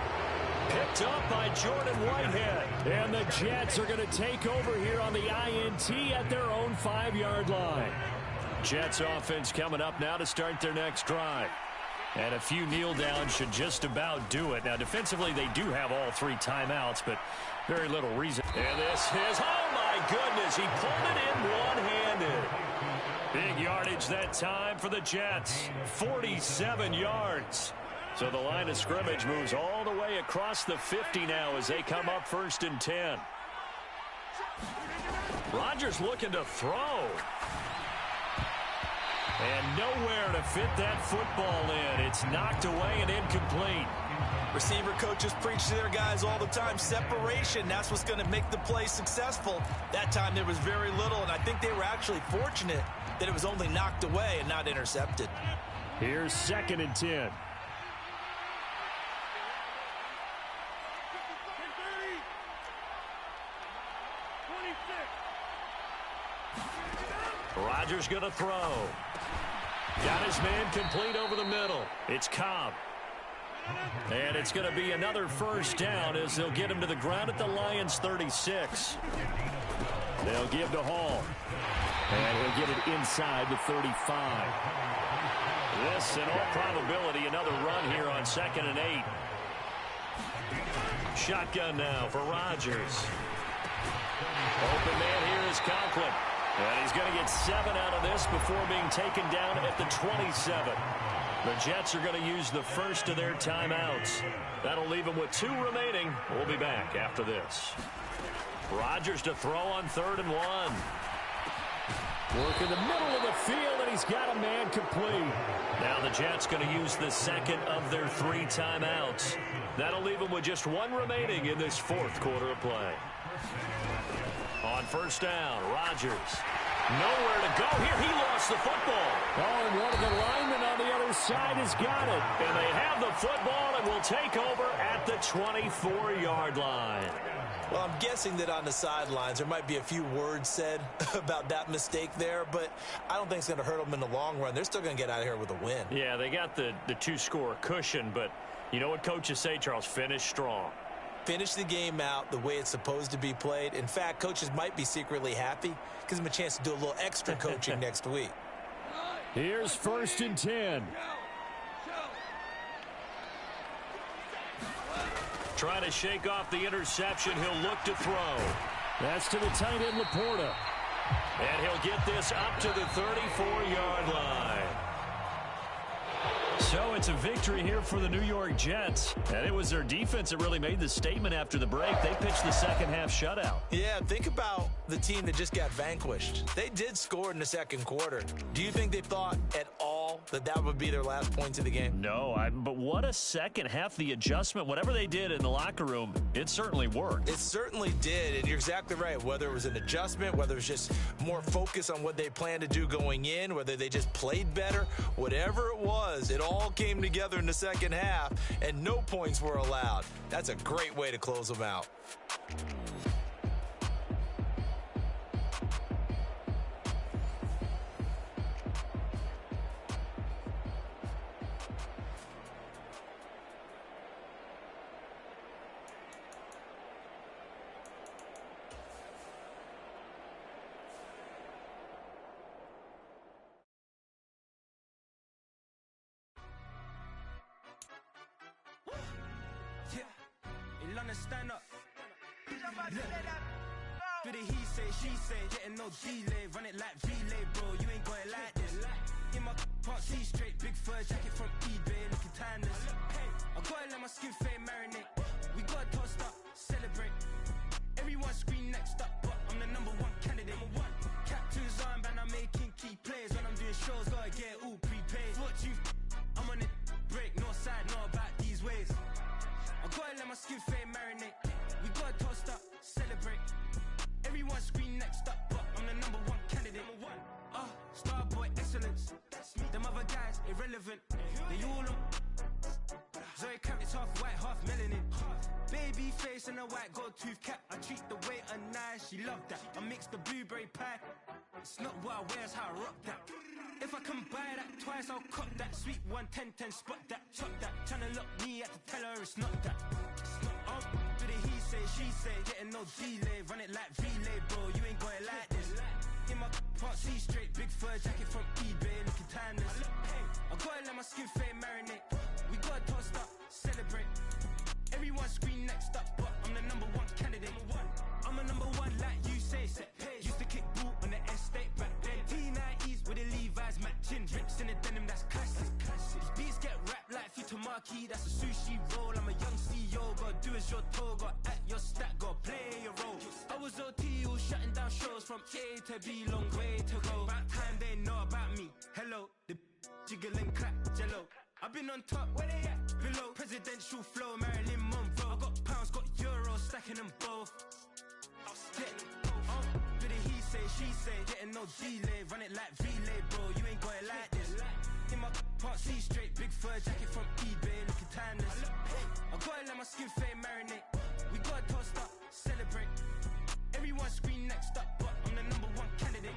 Picked up by Jordan Whitehead. And the Jets are going to take over here on the INT at their own 5-yard line. Jets offense coming up now to start their next drive. And a few kneel downs should just about do it. Now, defensively, they do have all 3 timeouts, but very little reason. And this is, oh, my goodness, he pulled it in one-handed. Big yardage that time for the Jets, 47 yards. So the line of scrimmage moves all the way across the 50 now as they come up 1st and 10. Rodgers looking to throw. And nowhere to fit that football in. It's knocked away and incomplete. Receiver coaches preach to their guys all the time. Separation, that's what's going to make the play successful. That time there was very little, and I think they were actually fortunate that it was only knocked away and not intercepted. Here's 2nd and 10. Rodgers going to throw. Got his man complete over the middle. It's Cobb. And it's going to be another first down as they'll get him to the ground at the Lions' 36. They'll give to Hall. And he'll get it inside the 35. This, in all probability, another run here on 2nd and 8. Shotgun now for Rodgers. Open man here is Conklin. And he's going to get 7 out of this before being taken down at the 27. The Jets are going to use the first of their timeouts. That'll leave them with 2 remaining. We'll be back after this. Rodgers to throw on 3rd and 1. Work in the middle of the field, and he's got a man complete. Now the Jets going to use the second of their 3 timeouts. That'll leave them with just 1 remaining in this 4th quarter of play. On first down, Rodgers. Nowhere to go here. He lost the football. Oh, and one of the linemen on the other side has got it. And they have the football and will take over at the 24-yard line. Well, I'm guessing that on the sidelines there might be a few words said about that mistake there, but I don't think it's going to hurt them in the long run. They're still going to get out of here with a win. Yeah, they got the 2-score cushion, but you know what coaches say, Charles? Finish strong. Finish the game out the way it's supposed to be played. In fact, coaches might be secretly happy. Gives them a chance to do a little extra coaching next week. Here's 1st and 10. Trying to shake off the interception. He'll look to throw. That's to the tight end, Laporta. And he'll get this up to the 34-yard line. So it's a victory here for the New York Jets. And it was their defense that really made the statement after the break. They pitched the second-half shutout. Yeah, think about the team that just got vanquished. They did score in the 2nd quarter. Do you think they thought at all that that would be their last points of the game? No, but what a second half. The adjustment, whatever they did in the locker room, it certainly worked. It certainly did, and you're exactly right. Whether it was an adjustment, whether it was just more focus on what they planned to do going in, whether they just played better, whatever it was, it all came together in the second half, and no points were allowed. That's a great way to close them out. Stand up. Do the he say, she say, getting no delay, run it like relay, bro. You ain't got it like this. In my can't see straight, big fur jacket from eBay, looking timeless. I gotta let my skin fade marinate. We gotta toast up, celebrate. Everyone scream next up, but I'm the #1 candidate. Captain's armband, I'm making key plays when I'm doing shows. Gotta get all prepaid. What you? I'm on it, break, no side, no about these ways. I gotta let my skin fade marinate. We gotta toast up, celebrate. Everyone scream next up, but I'm the #1 candidate. Starboy excellence. Them other guys irrelevant. They all on. Zoe Kravitz half white, half melanin. Baby face and a white gold tooth cap. I treat the waiter nice, she love that. I mix the blueberry pie. It's not what I wear, it's how I rock that. If I can buy that twice, I'll cop that. Sweet 110, spot that, chop that. Tryna lock me, I have to tell her it's not that. Do the he say, she say, getting no delay, run it like relay, bro. You ain't got it like this. In my can't see straight, big fur jacket from eBay, looking timeless. I gotta let my skin fade marinate. We gotta toast up, celebrate. Everyone scream next up, but I'm the #1 candidate. I'm a #1 like you say, set page. Used to kick ball on the estate back then. T90s with the Levi's matching. Drips in the denim, that's classic. These beats get wrapped like Futamaki, that's a sushi roll. I'm a young CEO, gotta do as you're told. Gotta act your stat, gotta play your role. I was OT, all shutting down shows from A to B, long way to go. About time they know about me. Hello, the jiggle and clap, jello. I've been on top, where they at? Below, presidential flow, Marilyn Monroe. I got pounds, got euros, stacking them both. Yeah. Do the he say, she say, getting no delay, run it like relay, bro. You ain't got it like this. In my can't see straight, big fur jacket from eBay, looking timeless. I gotta let my skin fade marinate. We gotta toast up, celebrate. Everyone scream next up, but I'm the #1 candidate.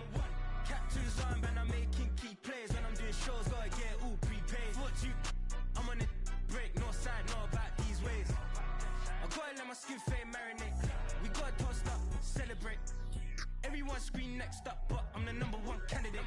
Captain's armband, I'm making key plays when I'm doing shows. Gotta get all prepaid. What you? I'm on it, break, no side, no about these ways. I gotta let my skin fade marinate. We gotta toast up, celebrate. Everyone scream next up, but I'm the #1 candidate.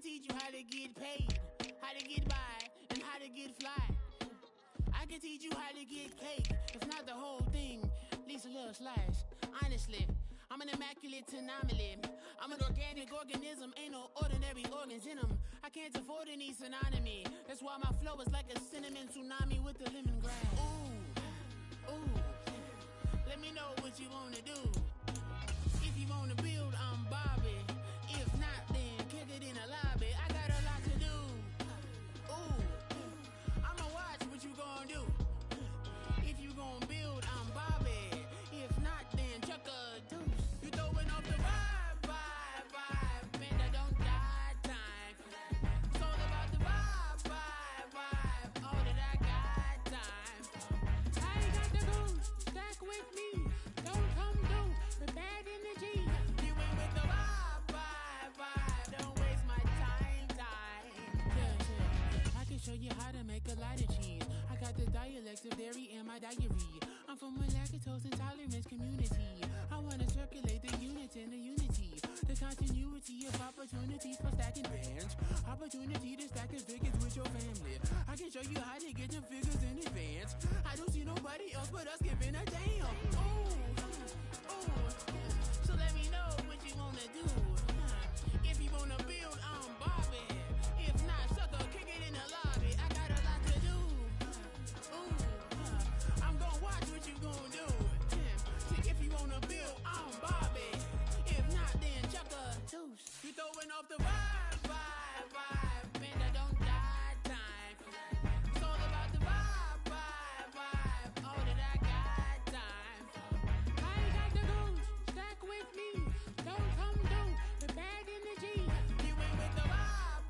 teach you how to get paid, how to get by, and how to get fly. I can teach you how to get cake, if not the whole thing, at least a little slice. Honestly, I'm an immaculate anomaly. I'm an organic organism, ain't no ordinary organs in them. I can't afford any synonymy. That's why my flow is like a cinnamon tsunami with the lemongrass. Ooh, ooh, let me know what you wanna do. If you wanna build, I'm Bobby. If not, then kick it in the lobby. I got a lot to do. Ooh, I'ma watch what you gonna do. If you gonna build, I'm Bobby. If not, then chuck a deuce. You throwing off the vibe, man, I don't got time. It's all about the vibe, all that I got time. I ain't got the goose, stack with me. Don't come through with bad energy. You ain't with the vibe, don't waste my time. Yeah. I can show you how to make a lot of cheese. I got the dialects of dairy in my diary. I'm from a lactose intolerance community. I wanna circulate the units and the unity. The continuity of opportunities for stacking bands. Opportunity to stack the figures with your family. I can show you how to get them figures in advance. I don't see nobody else but us giving a damn. Ooh. So let me know what you wanna do. If you wanna build, I'm Bobby. If not, sucker, kick it in the lobby. I got a lot to do. I'm gonna watch what you gonna do. If you wanna build, I'm Bobby. If not, then chuck a deuce. You throwing off the vibe, man, I don't got time. It's all about the vibe, all that I got time. I ain't got the goose, stack with me. Don't come through with bad energy. You ain't with the vibe,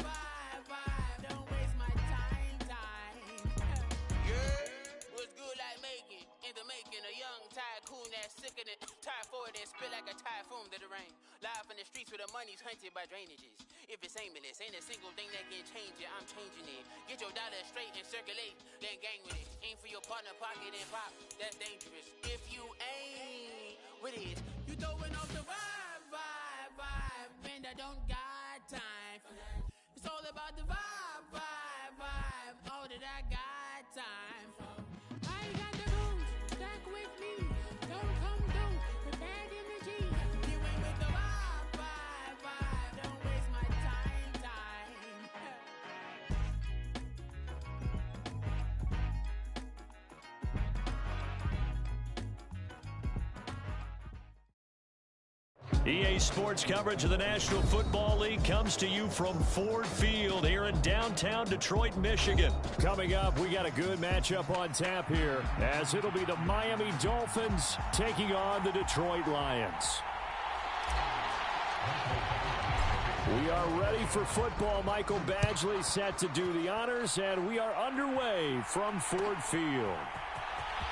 don't waste my time. Yeah, what's good like making? In the making, a young tycoon that's sickening. Tire forward and spit like a typhoon to the rain. Live in the streets where the money's hunted by drainages. If it's aimless, ain't a single thing that can change it. I'm changing it. Get your dollar straight and circulate, then gang with it. Aim for your partner, pocket and pop. That's dangerous. If you ain't with it, you throwing off the vibe, man, I don't got time. It's all about the vibe, all that I got time. I ain't got the goose, stack with me. Don't come through with bad energy. You ain't with the vibe, don't waste my time. EA Sports coverage of the National Football League comes to you from Ford Field here in downtown Detroit, Michigan. Coming up, we got a good matchup on tap here, as it'll be the Miami Dolphins taking on the Detroit Lions. We are ready for football. Michael Badgley set to do the honors, and we are underway from Ford Field.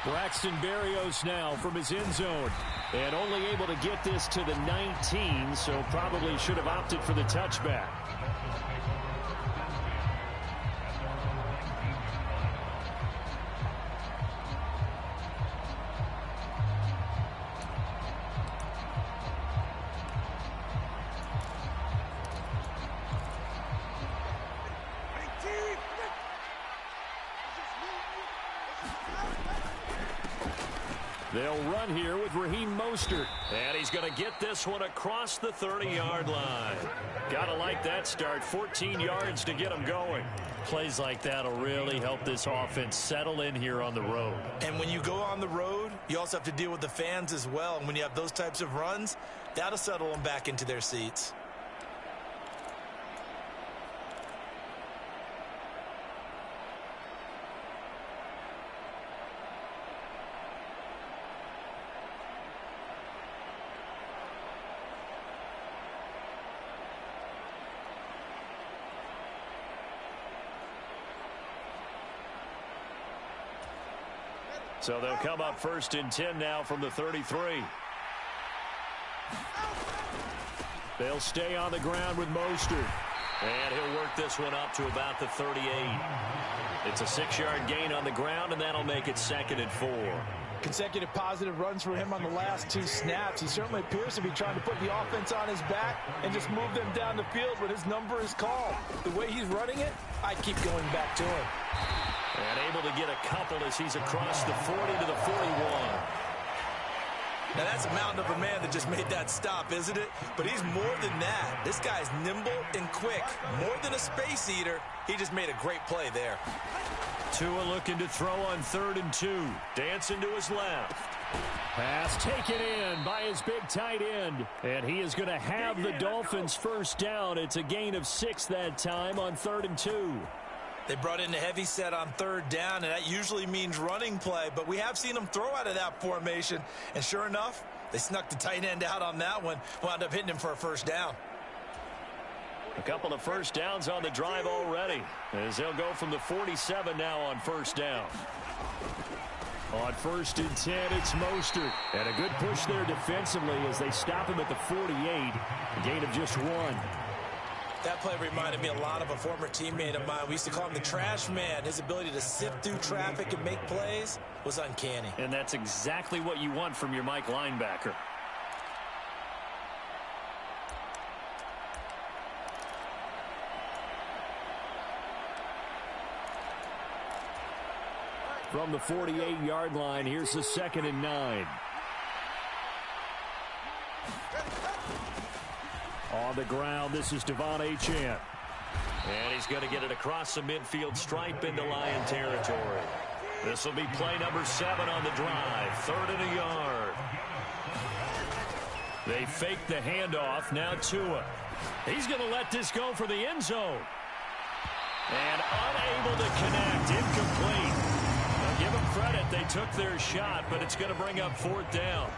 Braxton Berrios now from his end zone, and only able to get this to the 19, so probably should have opted for the touchback. They'll run here with Raheem Mostert. And he's going to get this one across the 30-yard line. Got to like that start. 14 yards to get him going. Plays like that will really help this offense settle in here on the road. And when you go on the road, you also have to deal with the fans as well. And when you have those types of runs, that'll settle them back into their seats. So they'll come up 1st and 10 now from the 33. They'll stay on the ground with Mostert. And he'll work this one up to about the 38. It's a 6-yard gain on the ground, and that'll make it 2nd and 4. Consecutive positive runs for him on the last 2 snaps. He certainly appears to be trying to put the offense on his back and just move them down the field when his number is called. The way he's running it, I keep going back to him. And able to get a couple as he's across the 40 to the 41. Now, that's a mountain of a man that just made that stop, isn't it? But he's more than that. This guy's nimble and quick. More than a space eater, he just made a great play there. Tua looking to throw on 3rd and 2. Dancing to his left. Pass taken in by his big tight end. And he is going to have the Dolphins first down. It's a gain of 6 that time on 3rd and 2. They brought in the heavy set on 3rd down, and that usually means running play. But we have seen them throw out of that formation. And sure enough, they snuck the tight end out on that one. Wound up hitting him for a first down. A couple of first downs on the drive already, as they'll go from the 47 now on first down. On 1st and 10, it's Mostert. And a good push there defensively as they stop him at the 48. A gain of just 1. That play reminded me a lot of a former teammate of mine. We used to call him the trash man. His ability to sift through traffic and make plays was uncanny. And that's exactly what you want from your Mike linebacker. From the 48-yard line, here's the 2nd and 9. On the ground, this is Devon Achane. And he's going to get it across the midfield stripe into Lion territory. This will be play number 7 on the drive. 3rd and a yard. They fake the handoff. Now Tua. He's going to let this go for the end zone. And unable to connect. Incomplete. Now give them credit. They took their shot, but it's going to bring up 4th down.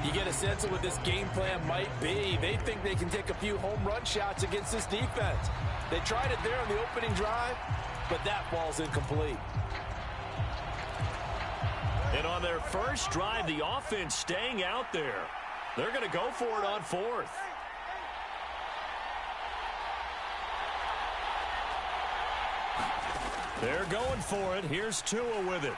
You get a sense of what this game plan might be. They think they can take a few home run shots against this defense. They tried it there on the opening drive, but that ball's incomplete. And on their first drive, the offense staying out there. They're going to go for it on 4th. They're going for it. Here's Tua with it.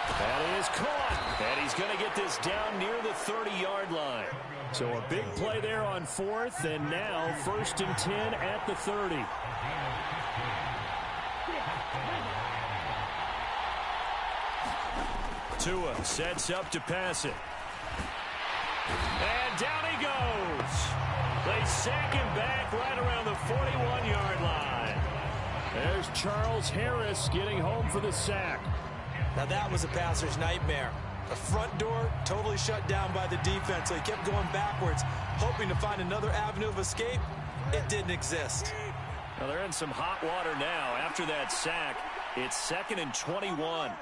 That is caught. And he's going to get this down near the 30-yard line. So a big play there on 4th, and now 1st and 10 at the 30. Tua sets up to pass it. And down he goes. They sack him back right around the 41-yard line. There's Charles Harris getting home for the sack. Now that was a passer's nightmare. The front door totally shut down by the defense, so he kept going backwards, hoping to find another avenue of escape. It didn't exist. Now they're in some hot water now. After that sack, it's 2nd and 21.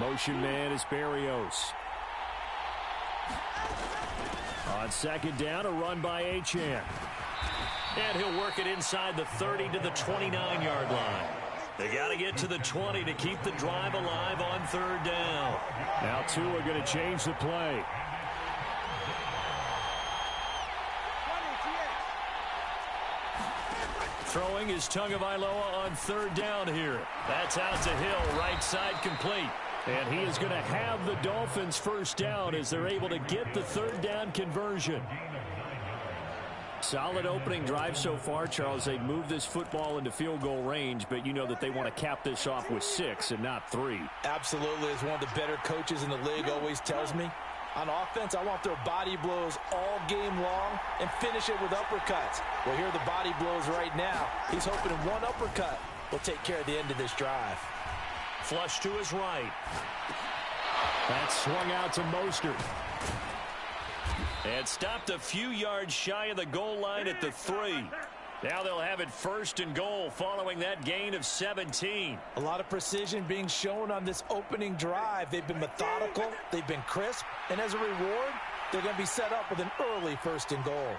Motion man is Berrios. On 2nd down, a run by Achane. And he'll work it inside the 30 to the 29-yard line. They got to get to the 20 to keep the drive alive on 3rd down. Now Tua going to change the play. Throwing is Tagovailoa on 3rd down here. That's out to Hill, right side complete. And he is going to have the Dolphins first down as they're able to get the 3rd down conversion. Solid opening drive so far, Charles. They've moved this football into field goal range, but you know that they want to cap this off with 6 and not 3. Absolutely. As one of the better coaches in the league always tells me, on offense, I want their body blows all game long and finish it with uppercuts. Well, here are the body blows right now. He's hoping one uppercut will take care of the end of this drive. Flush to his right. That swung out to Mostert. And stopped a few yards shy of the goal line at the 3. Now they'll have it 1st and goal following that gain of 17. A lot of precision being shown on this opening drive. They've been methodical, they've been crisp, and as a reward, they're going to be set up with an early 1st and goal.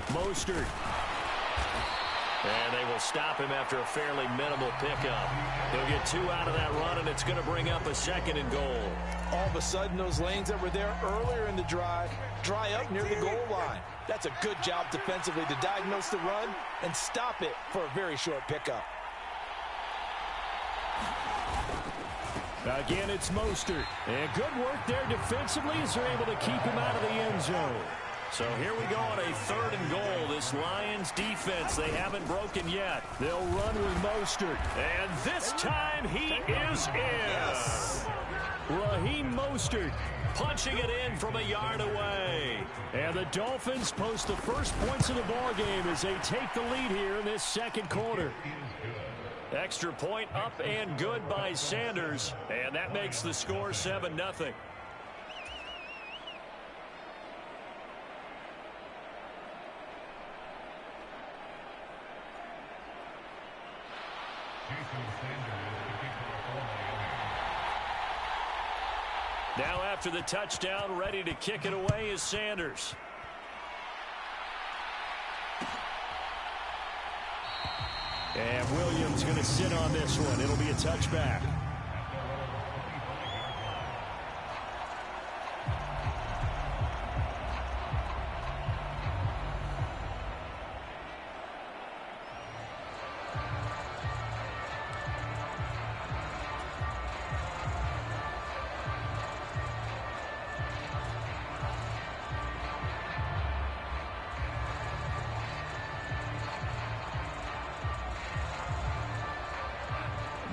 Mostert. And they will stop him after a fairly minimal pickup. He'll get 2 out of that run, and it's going to bring up a 2nd and goal. All of a sudden, those lanes that were there earlier in the drive dry up near the goal line. That's a good job defensively to diagnose the run and stop it for a very short pickup. Again, it's Mostert. And good work there defensively as they're able to keep him out of the end zone. So here we go on a 3rd and goal. This Lions defense, they haven't broken yet. They'll run with Mostert. And this time he is in. Yes. Raheem Mostert punching it in from a yard away. And the Dolphins post the first points of the ball game as they take the lead here in this 2nd quarter. Extra point up and good by Sanders. And that makes the score 7-0. Now after the touchdown, ready to kick it away is Sanders. And Williams going to sit on this one. It'll be a touchback.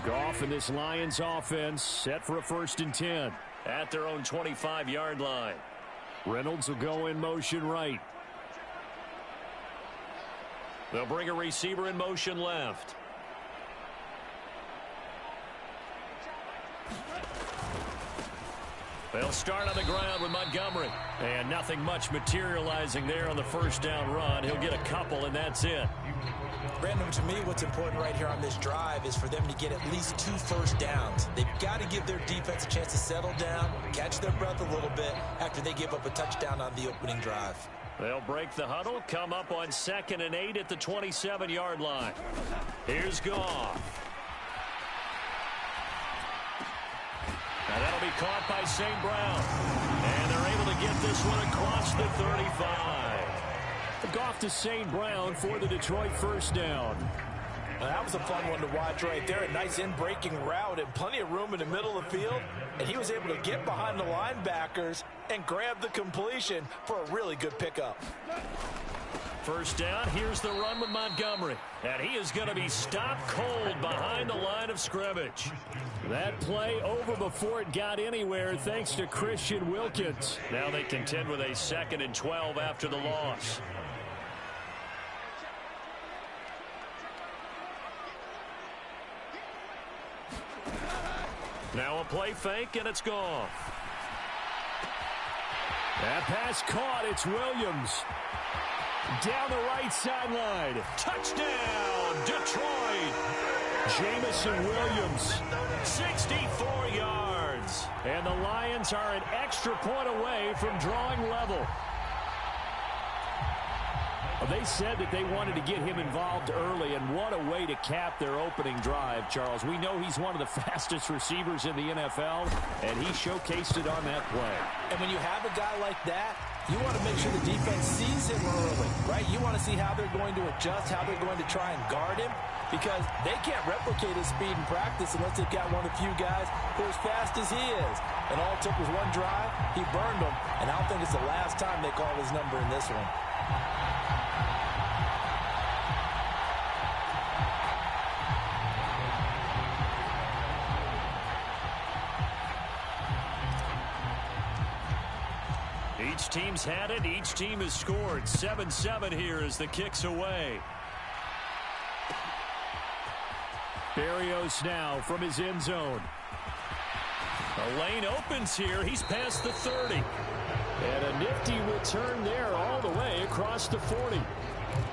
Goff and this Lions offense set for a 1st and 10. At their own 25-yard line. Reynolds will go in motion right. They'll bring a receiver in motion left. They'll start on the ground with Montgomery. And nothing much materializing there on the 1st down run. He'll get a couple, and that's it. Brandon, to me, what's important right here on this drive is for them to get at least 2 first downs. They've got to give their defense a chance to settle down, catch their breath a little bit after they give up a touchdown on the opening drive. They'll break the huddle, come up on 2nd and 8 at the 27-yard line. Here's Goff. And that'll be caught by St. Brown. And they're able to get this one across the 35. Goff to St. Brown for the Detroit 1st down. That was a fun one to watch right there. A nice in-breaking route and plenty of room in the middle of the field. And he was able to get behind the linebackers and grab the completion for a really good pickup. 1st down, here's the run with Montgomery. And he is going to be stopped cold behind the line of scrimmage. That play over before it got anywhere thanks to Christian Wilkins. Now they contend with a 2nd and 12 after the loss. Now a play fake, and it's gone. That pass caught. It's Williams. Down the right sideline. Touchdown, Detroit. Jamison Williams. 64 yards. And the Lions are an extra point away from drawing level. They said that they wanted to get him involved early, and what a way to cap their opening drive, Charles. We know he's one of the fastest receivers in the NFL, and he showcased it on that play. And when you have a guy like that, you want to make sure the defense sees him early, right? You want to see how they're going to adjust, how they're going to try and guard him, because they can't replicate his speed in practice unless they've got one of the few guys who are as fast as he is. And all it took was one drive. He burned them, and I don't think it's the last time they call his number in this one. Each team's had it. Each team has scored. 7-7 here as the kick's away. Berrios now from his end zone. The lane opens here. He's past the 30. And a nifty return there all the way across the 40.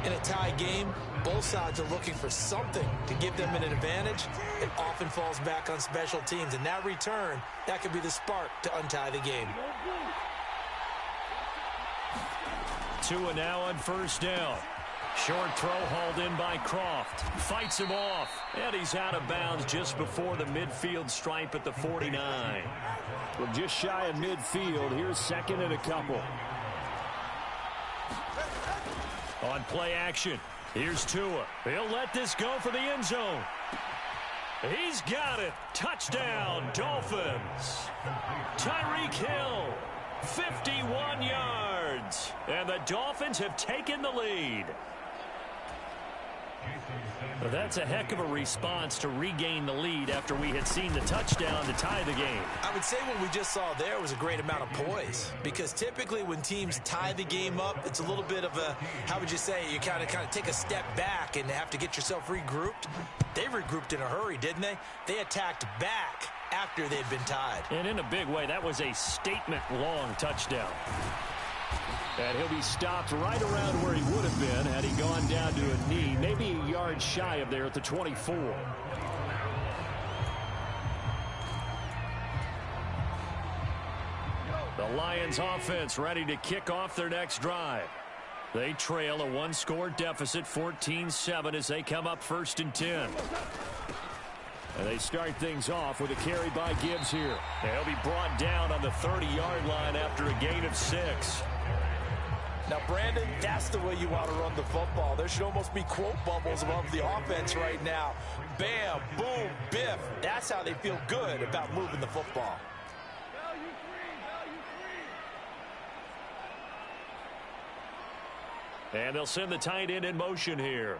In a tie game, both sides are looking for something to give them an advantage. It often falls back on special teams. And that return, that could be the spark to untie the game. Tua now on 1st down. Short throw hauled in by Croft. Fights him off. And he's out of bounds just before the midfield stripe at the 49. Well, just shy of midfield. Here's second and a couple. On play action, here's Tua. He'll let this go for the end zone. He's got it. Touchdown, Dolphins. Tyreek Hill, 51 yards. And the Dolphins have taken the lead. Well, that's a heck of a response to regain the lead after we had seen the touchdown to tie the game. I would say what we just saw there was a great amount of poise, because typically when teams tie the game up, it's a little bit of a, how would you say, you kind of take a step back and have to get yourself regrouped. They regrouped in a hurry, didn't they? They attacked back after they'd been tied. And in a big way, that was a statement-long touchdown. And he'll be stopped right around where he would have been had he gone down to a knee, maybe a yard shy of there at the 24. The Lions offense ready to kick off their next drive. They trail a one-score deficit, 14-7, as they come up 1st and 10. And they start things off with a carry by Gibbs here. They'll be brought down on the 30-yard line after a gain of 6. Now, Brandon, that's the way you want to run the football. There should almost be quote bubbles above the offense right now. Bam, boom, biff. That's how they feel good about moving the football. And they'll send the tight end in motion here.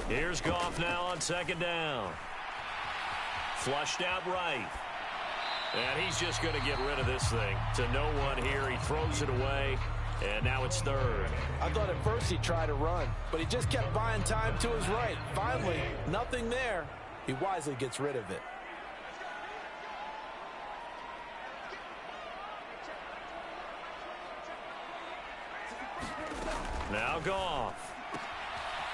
Here's Goff now on 2nd down. Flushed out right. And he's just going to get rid of this thing. To no one here. He throws it away. And now it's 3rd. I thought at first he'd try to run, but he just kept buying time to his right. Finally, nothing there. He wisely gets rid of it. Now Goff.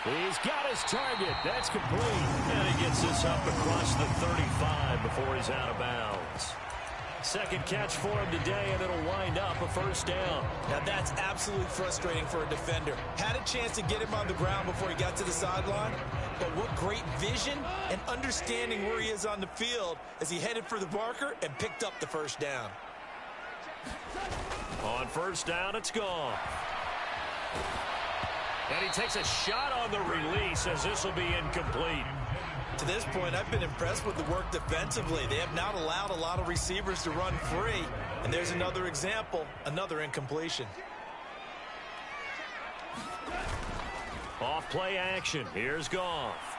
He's got his target. That's complete. And he gets this up across the 35 before he's out of bounds. Second catch for him today, and it'll wind up a 1st down. Now that's absolutely frustrating for a defender. Had a chance to get him on the ground before he got to the sideline, but what great vision and understanding where he is on the field as he headed for the marker and picked up the 1st down. On 1st down, it's gone. And he takes a shot on the release as this will be incomplete. To this point, I've been impressed with the work defensively. They have not allowed a lot of receivers to run free. And there's another example, another incompletion. Off play action. Here's Goff.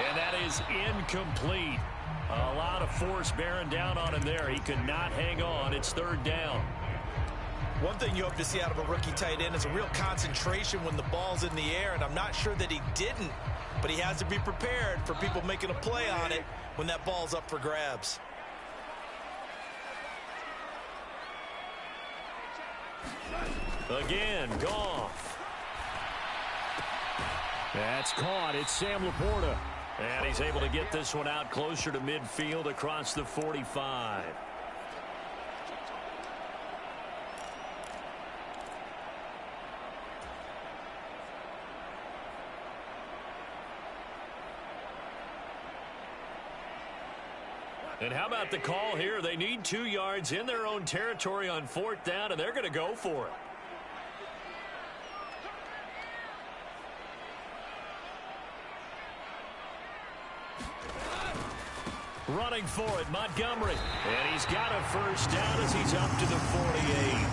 And that is incomplete. A lot of force bearing down on him there. He could not hang on. It's 3rd down. One thing you hope to see out of a rookie tight end is a real concentration when the ball's in the air, and I'm not sure that he didn't, but he has to be prepared for people making a play on it when that ball's up for grabs. Again, Goff. That's caught. It's Sam Laporta. And he's able to get this one out closer to midfield across the 45. And how about the call here? They need 2 yards in their own territory on 4th down, and they're going to go for it. Running for it, Montgomery. And he's got a 1st down as he's up to the 48.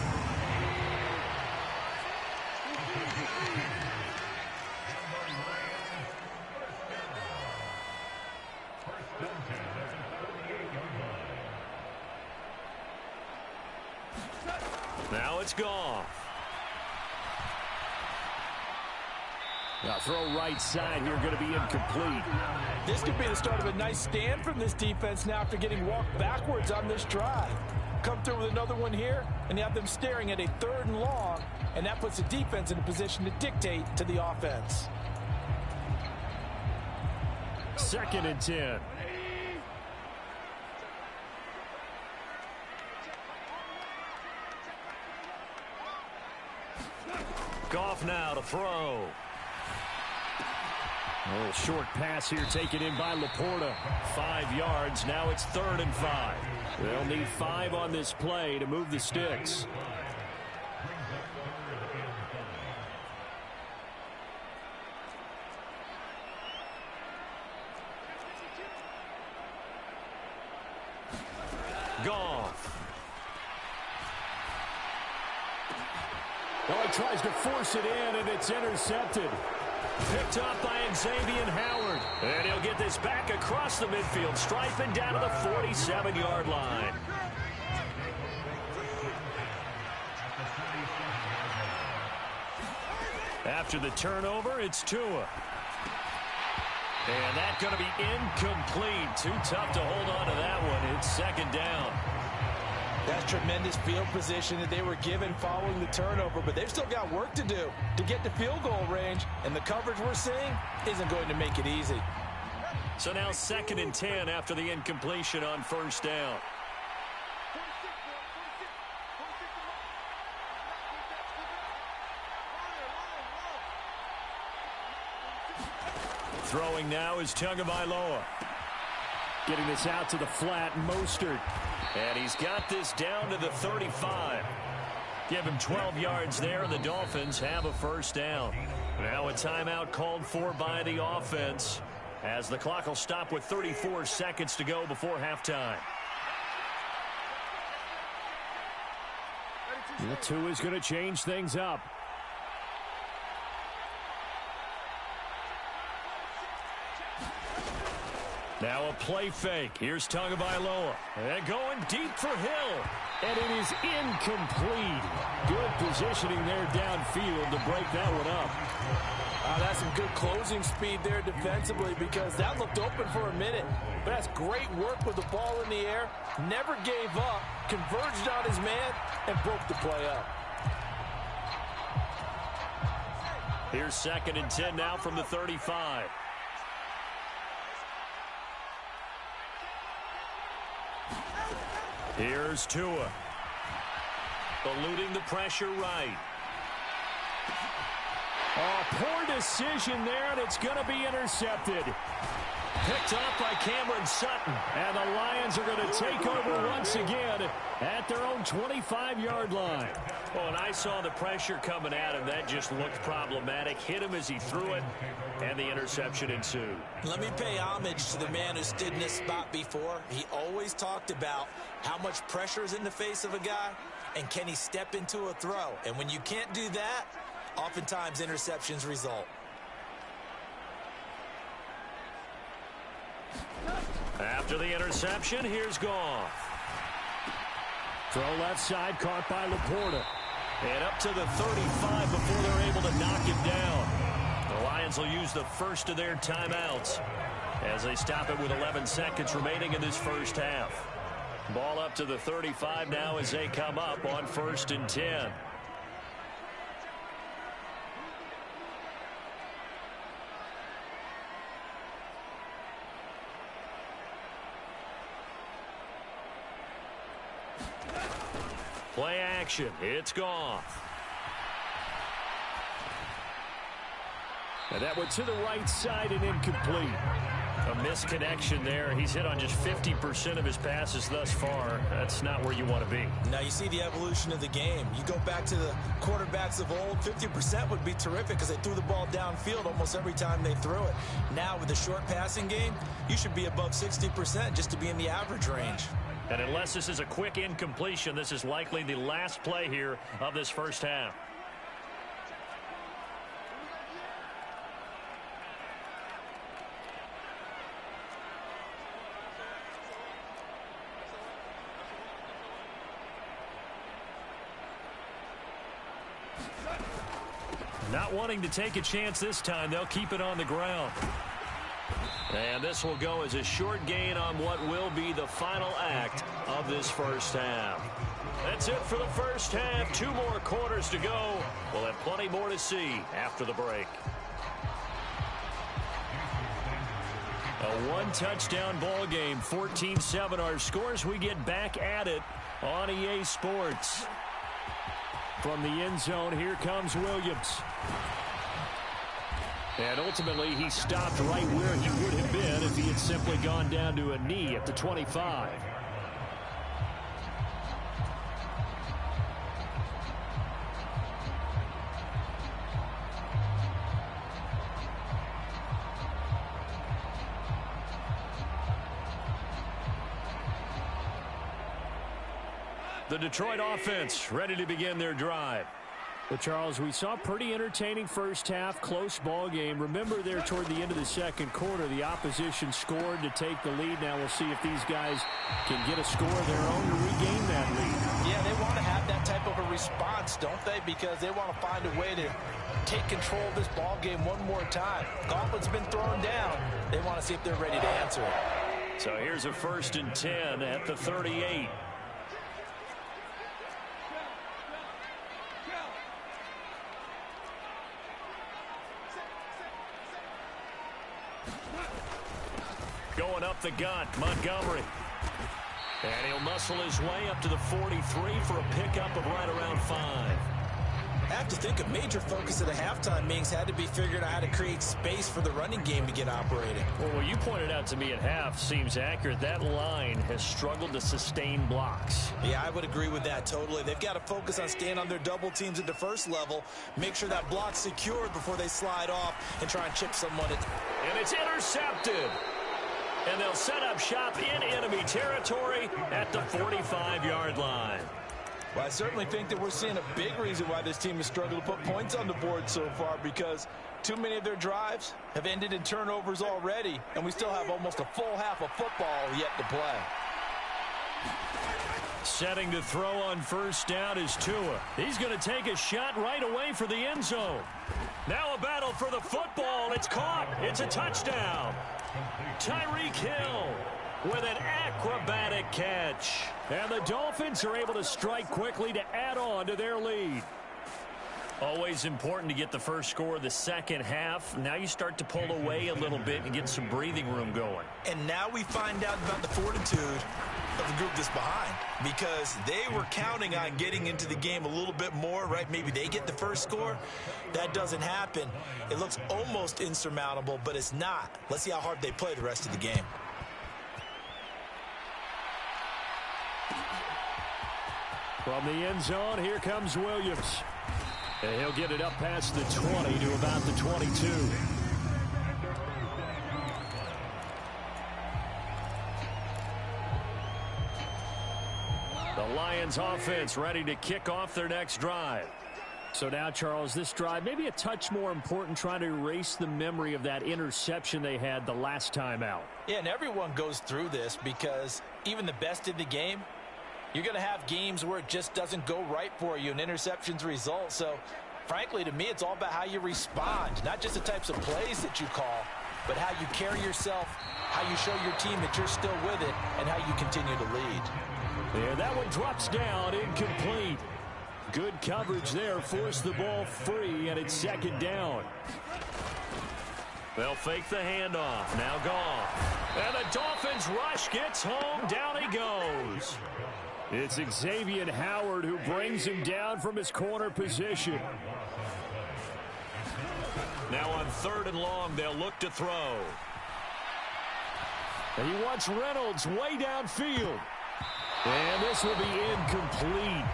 Now it's Goff. Now throw right side here, going to be incomplete. This could be the start of a nice stand from this defense now after getting walked backwards on this drive. Come through with another one here, and you have them staring at a 3rd and long, and that puts the defense in a position to dictate to the offense. 2nd and 10. Goff now to throw. A little short pass here taken in by Laporta. 5 yards. Now it's 3rd and 5. They'll need 5 on this play to move the sticks. Goff. Oh, he tries to force it in, and it's intercepted. Picked up by Xavier Howard. And he'll get this back across the midfield stripe and down to the 47-yard line. After the turnover, it's Tua. And that's going to be incomplete. Too tough to hold on to that one. It's 2nd down. That's tremendous field position that they were given following the turnover, but they've still got work to do to get to field goal range, and the coverage we're seeing isn't going to make it easy. So now 2nd and 10 after the incompletion on 1st down. Throwing now is Tagovailoa. Getting this out to the flat, Mostert. And he's got this down to the 35. Give him 12 yards there, and the Dolphins have a 1st down. Now a timeout called for by the offense, as the clock will stop with 34 seconds to go before halftime. The 2 is going to change things up. Now a play fake. Here's Tagovailoa. And going deep for Hill. And it is incomplete. Good positioning there downfield to break that one up. That's some good closing speed there defensively, because that looked open for a minute. But that's great work with the ball in the air. Never gave up. Converged on his man and broke the play up. Here's 2nd and 10 now from the 35. Here's Tua. Eluding the pressure right. Oh, poor decision there, and it's going to be intercepted. Picked up by Cameron Sutton. And the Lions are going to take over once again at their own 25-yard line. Oh, and I saw the pressure coming at him. That just looked problematic. Hit him as he threw it, and the interception ensued. Let me pay homage to the man who stood in this spot before. He always talked about how much pressure is in the face of a guy, and can he step into a throw. And when you can't do that, oftentimes interceptions result. After the interception, here's Goff. Throw left side, caught by Laporta. And up to the 35 before they're able to knock him down. The Lions will use the first of their timeouts as they stop it with 11 seconds remaining in this first half. Ball up to the 35 now as they come up on 1st and 10. Play action. It's Goff. And that went to the right side and incomplete. A misconnection there. He's hit on just 50% of his passes thus far. That's not where you want to be. Now you see the evolution of the game. You go back to the quarterbacks of old, 50% would be terrific because they threw the ball downfield almost every time they threw it. Now with the short passing game, you should be above 60% just to be in the average range. And unless this is a quick incompletion, this is likely the last play here of this first half. Not wanting to take a chance this time, they'll keep it on the ground. And this will go as a short gain on what will be the final act of this first half. That's it for the first half. 2 more quarters to go. We'll have plenty more to see after the break. A one-touchdown ball game, 14-7 our scores. We get back at it on EA Sports. From the end zone, here comes Williams. And ultimately, he stopped right where he would have been if he had simply gone down to a knee at the 25. The Detroit offense ready to begin their drive. But, Charles, we saw a pretty entertaining first half, close ball game. Remember there toward the end of the second quarter, the opposition scored to take the lead. Now we'll see if these guys can get a score of their own to regain that lead. Yeah, they want to have that type of a response, don't they? Because they want to find a way to take control of this ball game one more time. Gauntlet's been thrown down. They want to see if they're ready to answer it. So here's a 1st and 10 at the 38. Going up the gut, Montgomery. And he'll muscle his way up to the 43 for a pickup of right around 5. I have to think a major focus of the halftime meetings had to be figuring out how to create space for the running game to get operating. Well, what you pointed out to me at half seems accurate. That line has struggled to sustain blocks. Yeah, I would agree with that totally. They've got to focus on staying on their double teams at the first level, make sure that block's secured before they slide off and try and chip someone. And it's intercepted. And they'll set up shop in enemy territory at the 45-yard line. Well, I certainly think that we're seeing a big reason why this team has struggled to put points on the board so far, because too many of their drives have ended in turnovers already, and we still have almost a full half of football yet to play. Setting to throw on first down is Tua. He's going to take a shot right away for the end zone. Now a battle for the football. It's caught. It's a touchdown. Tyreek Hill with an acrobatic catch. And the Dolphins are able to strike quickly to add on to their lead. Always important to get the first score of the second half. Now you start to pull away a little bit and get some breathing room going. And now we find out about the fortitude of the group that's behind, because they were counting on getting into the game a little bit more, right? Maybe they get the first score. That doesn't happen. It looks almost insurmountable, but it's not. Let's see how hard they play the rest of the game. From the end zone, here comes Williams. And he'll get it up past the 20 to about the 22. The Lions offense ready to kick off their next drive. So now, Charles, this drive maybe a touch more important, trying to erase the memory of that interception they had the last time out. Yeah, and everyone goes through this, because even the best in the game, you're going to have games where it just doesn't go right for you and interceptions result. So, frankly, to me, it's all about how you respond, not just the types of plays that you call, but how you carry yourself, how you show your team that you're still with it, and how you continue to lead. Yeah, that one drops down, incomplete. Good coverage there, forced the ball free, and it's second down. They'll fake the handoff, now gone. And the Dolphins rush gets home, down he goes. It's Xavier Howard who brings him down from his corner position. Now on 3rd and long, they'll look to throw. And he wants Reynolds way downfield. And this will be incomplete.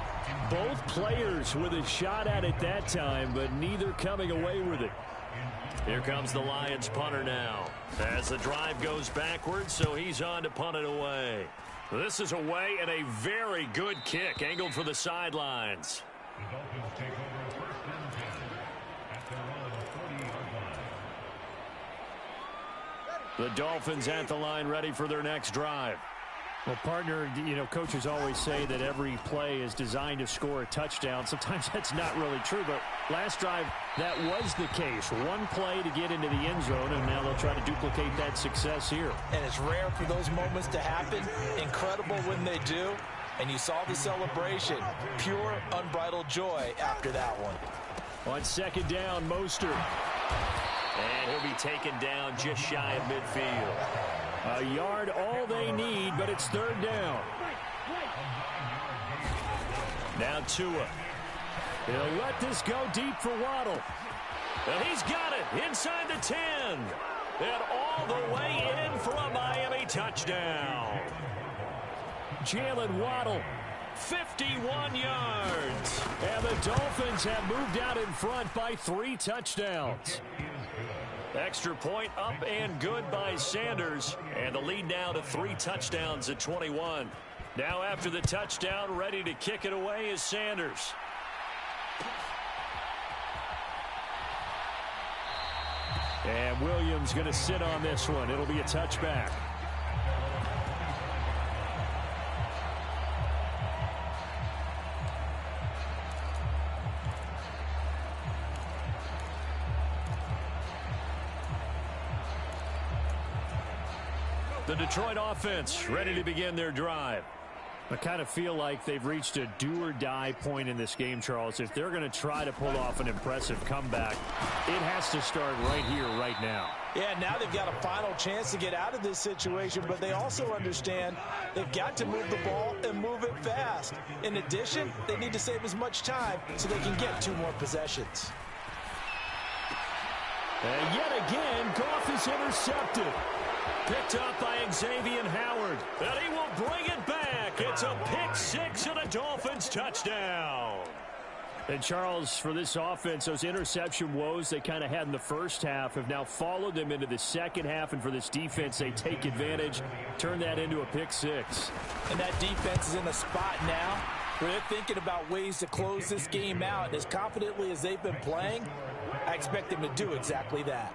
Both players with a shot at it that time, but neither coming away with it. Here comes the Lions punter now, as the drive goes backwards, so he's on to punt it away. This is away, and a very good kick angled for the sidelines. The Dolphins take over 1st and 10 at their own 40-yard line. The Dolphins at the line, ready for their next drive. Well, partner, you know, coaches always say that every play is designed to score a touchdown. Sometimes that's not really true, but last drive, that was the case. One play to get into the end zone, and now they'll try to duplicate that success here. And it's rare for those moments to happen. Incredible when they do. And you saw the celebration. Pure, unbridled joy after that one. On second down, Mostert. And he'll be taken down just shy of midfield. A yard all they need, but it's 3rd down. Now Tua. He'll let this go deep for Waddle. And he's got it inside the 10. And all the way in for a Miami touchdown. Jalen Waddle, 51 yards. And the Dolphins have moved out in front by 3 touchdowns. Extra point up and good by Sanders. And the lead now to 3 touchdowns at 21. Now after the touchdown, ready to kick it away is Sanders. And Williams going to sit on this one. It'll be a touchback. The Detroit offense ready to begin their drive. I kind of feel like they've reached a do-or-die point in this game, Charles. If they're going to try to pull off an impressive comeback, it has to start right here, right now. Yeah, now they've got a final chance to get out of this situation, but they also understand they've got to move the ball and move it fast. In addition, they need to save as much time so they can get 2 more possessions. And yet again, Goff is intercepted. Picked up by Xavier Howard. And he will bring it back. It's a pick 6 and a Dolphins touchdown. And Charles, for this offense, those interception woes they kind of had in the first half have now followed them into the second half. And for this defense, they take advantage, turn that into a pick 6. And that defense is in a spot now where they're thinking about ways to close this game out. And as confidently as they've been playing, I expect them to do exactly that.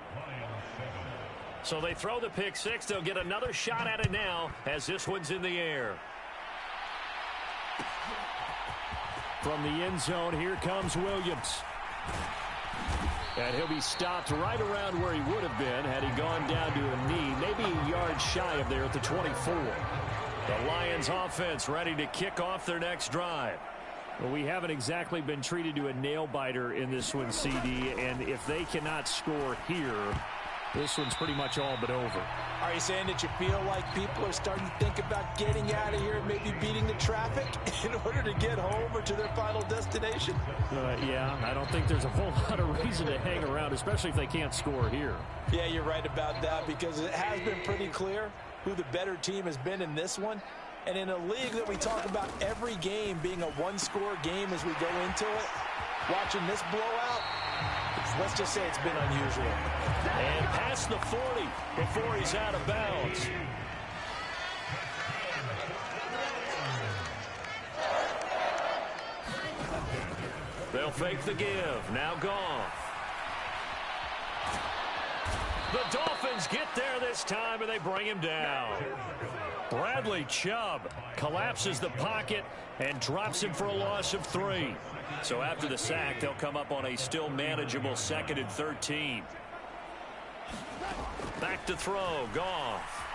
So they throw the pick 6. They'll get another shot at it now as this one's in the air. From the end zone, here comes Williams. And he'll be stopped right around where he would have been had he gone down to a knee, maybe a yard shy of there at the 24. The Lions offense ready to kick off their next drive. Well, we haven't exactly been treated to a nail-biter in this one, CD, and if they cannot score here, this one's pretty much all but over. Are you saying that you feel like people are starting to think about getting out of here and maybe beating the traffic in order to get home or to their final destination? Yeah, I don't think there's a whole lot of reason to hang around, especially if they can't score here. Yeah, you're right about that because it has been pretty clear who the better team has been in this one. And in a league that we talk about every game being a one-score game as we go into it, watching this blowout, let's just say it's been unusual. And past the 40 before he's out of bounds. They'll fake the give. Now Goff. The Dolphins get there this time, and they bring him down. Bradley Chubb collapses the pocket and drops him for a loss of 3. So after the sack, they'll come up on a still manageable 2nd and 13. Back to throw, Goff.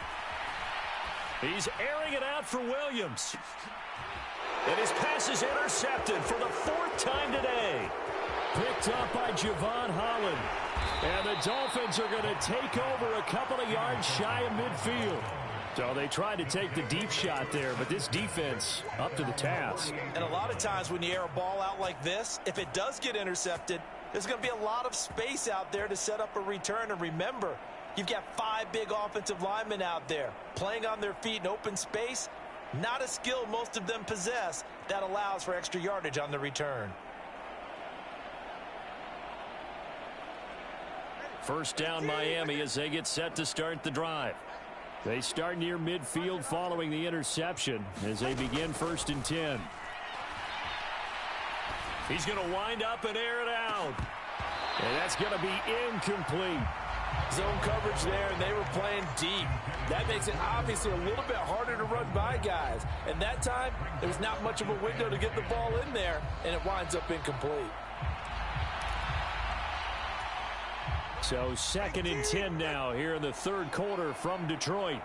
He's airing it out for Williams. And his pass is intercepted for the 4th time today. Picked up by Javon Holland. And the Dolphins are going to take over a couple of yards shy of midfield. So they tried to take the deep shot there, but this defense up to the task. And a lot of times when you air a ball out like this, if it does get intercepted, there's going to be a lot of space out there to set up a return. And remember, you've got 5 big offensive linemen out there playing on their feet in open space. Not a skill most of them possess that allows for extra yardage on the return. First down Miami as they get set to start the drive. They start near midfield following the interception as they begin 1st and 10. He's going to wind up and air it out. And that's going to be incomplete. Zone coverage there, and they were playing deep. That makes it obviously a little bit harder to run by guys. And that time, there was not much of a window to get the ball in there, and it winds up incomplete. So 2nd and 10 now here in the 3rd quarter from Detroit.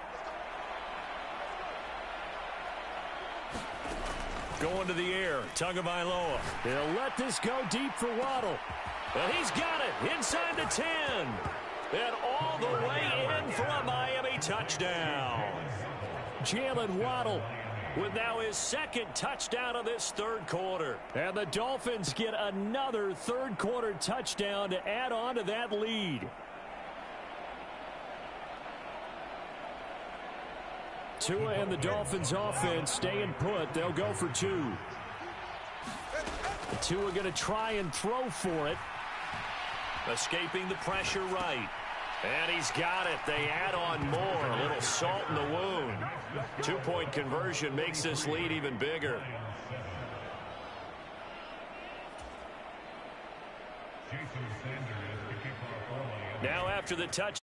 Going to the air, Tagovailoa. They'll let this go deep for Waddle. And he's got it inside the 10. And all the way in for a Miami touchdown. Jalen Waddle, with now his second touchdown of this third quarter. And the Dolphins get another third-quarter touchdown to add on to that lead. Tua and the Dolphins offense staying put. They'll go for two. Tua going to try and throw for it. Escaping the pressure right. And he's got it. They add on more. A little salt in the wound. 2-point conversion makes this lead even bigger. Jason Sanders, the kickoff early. Now after the touch.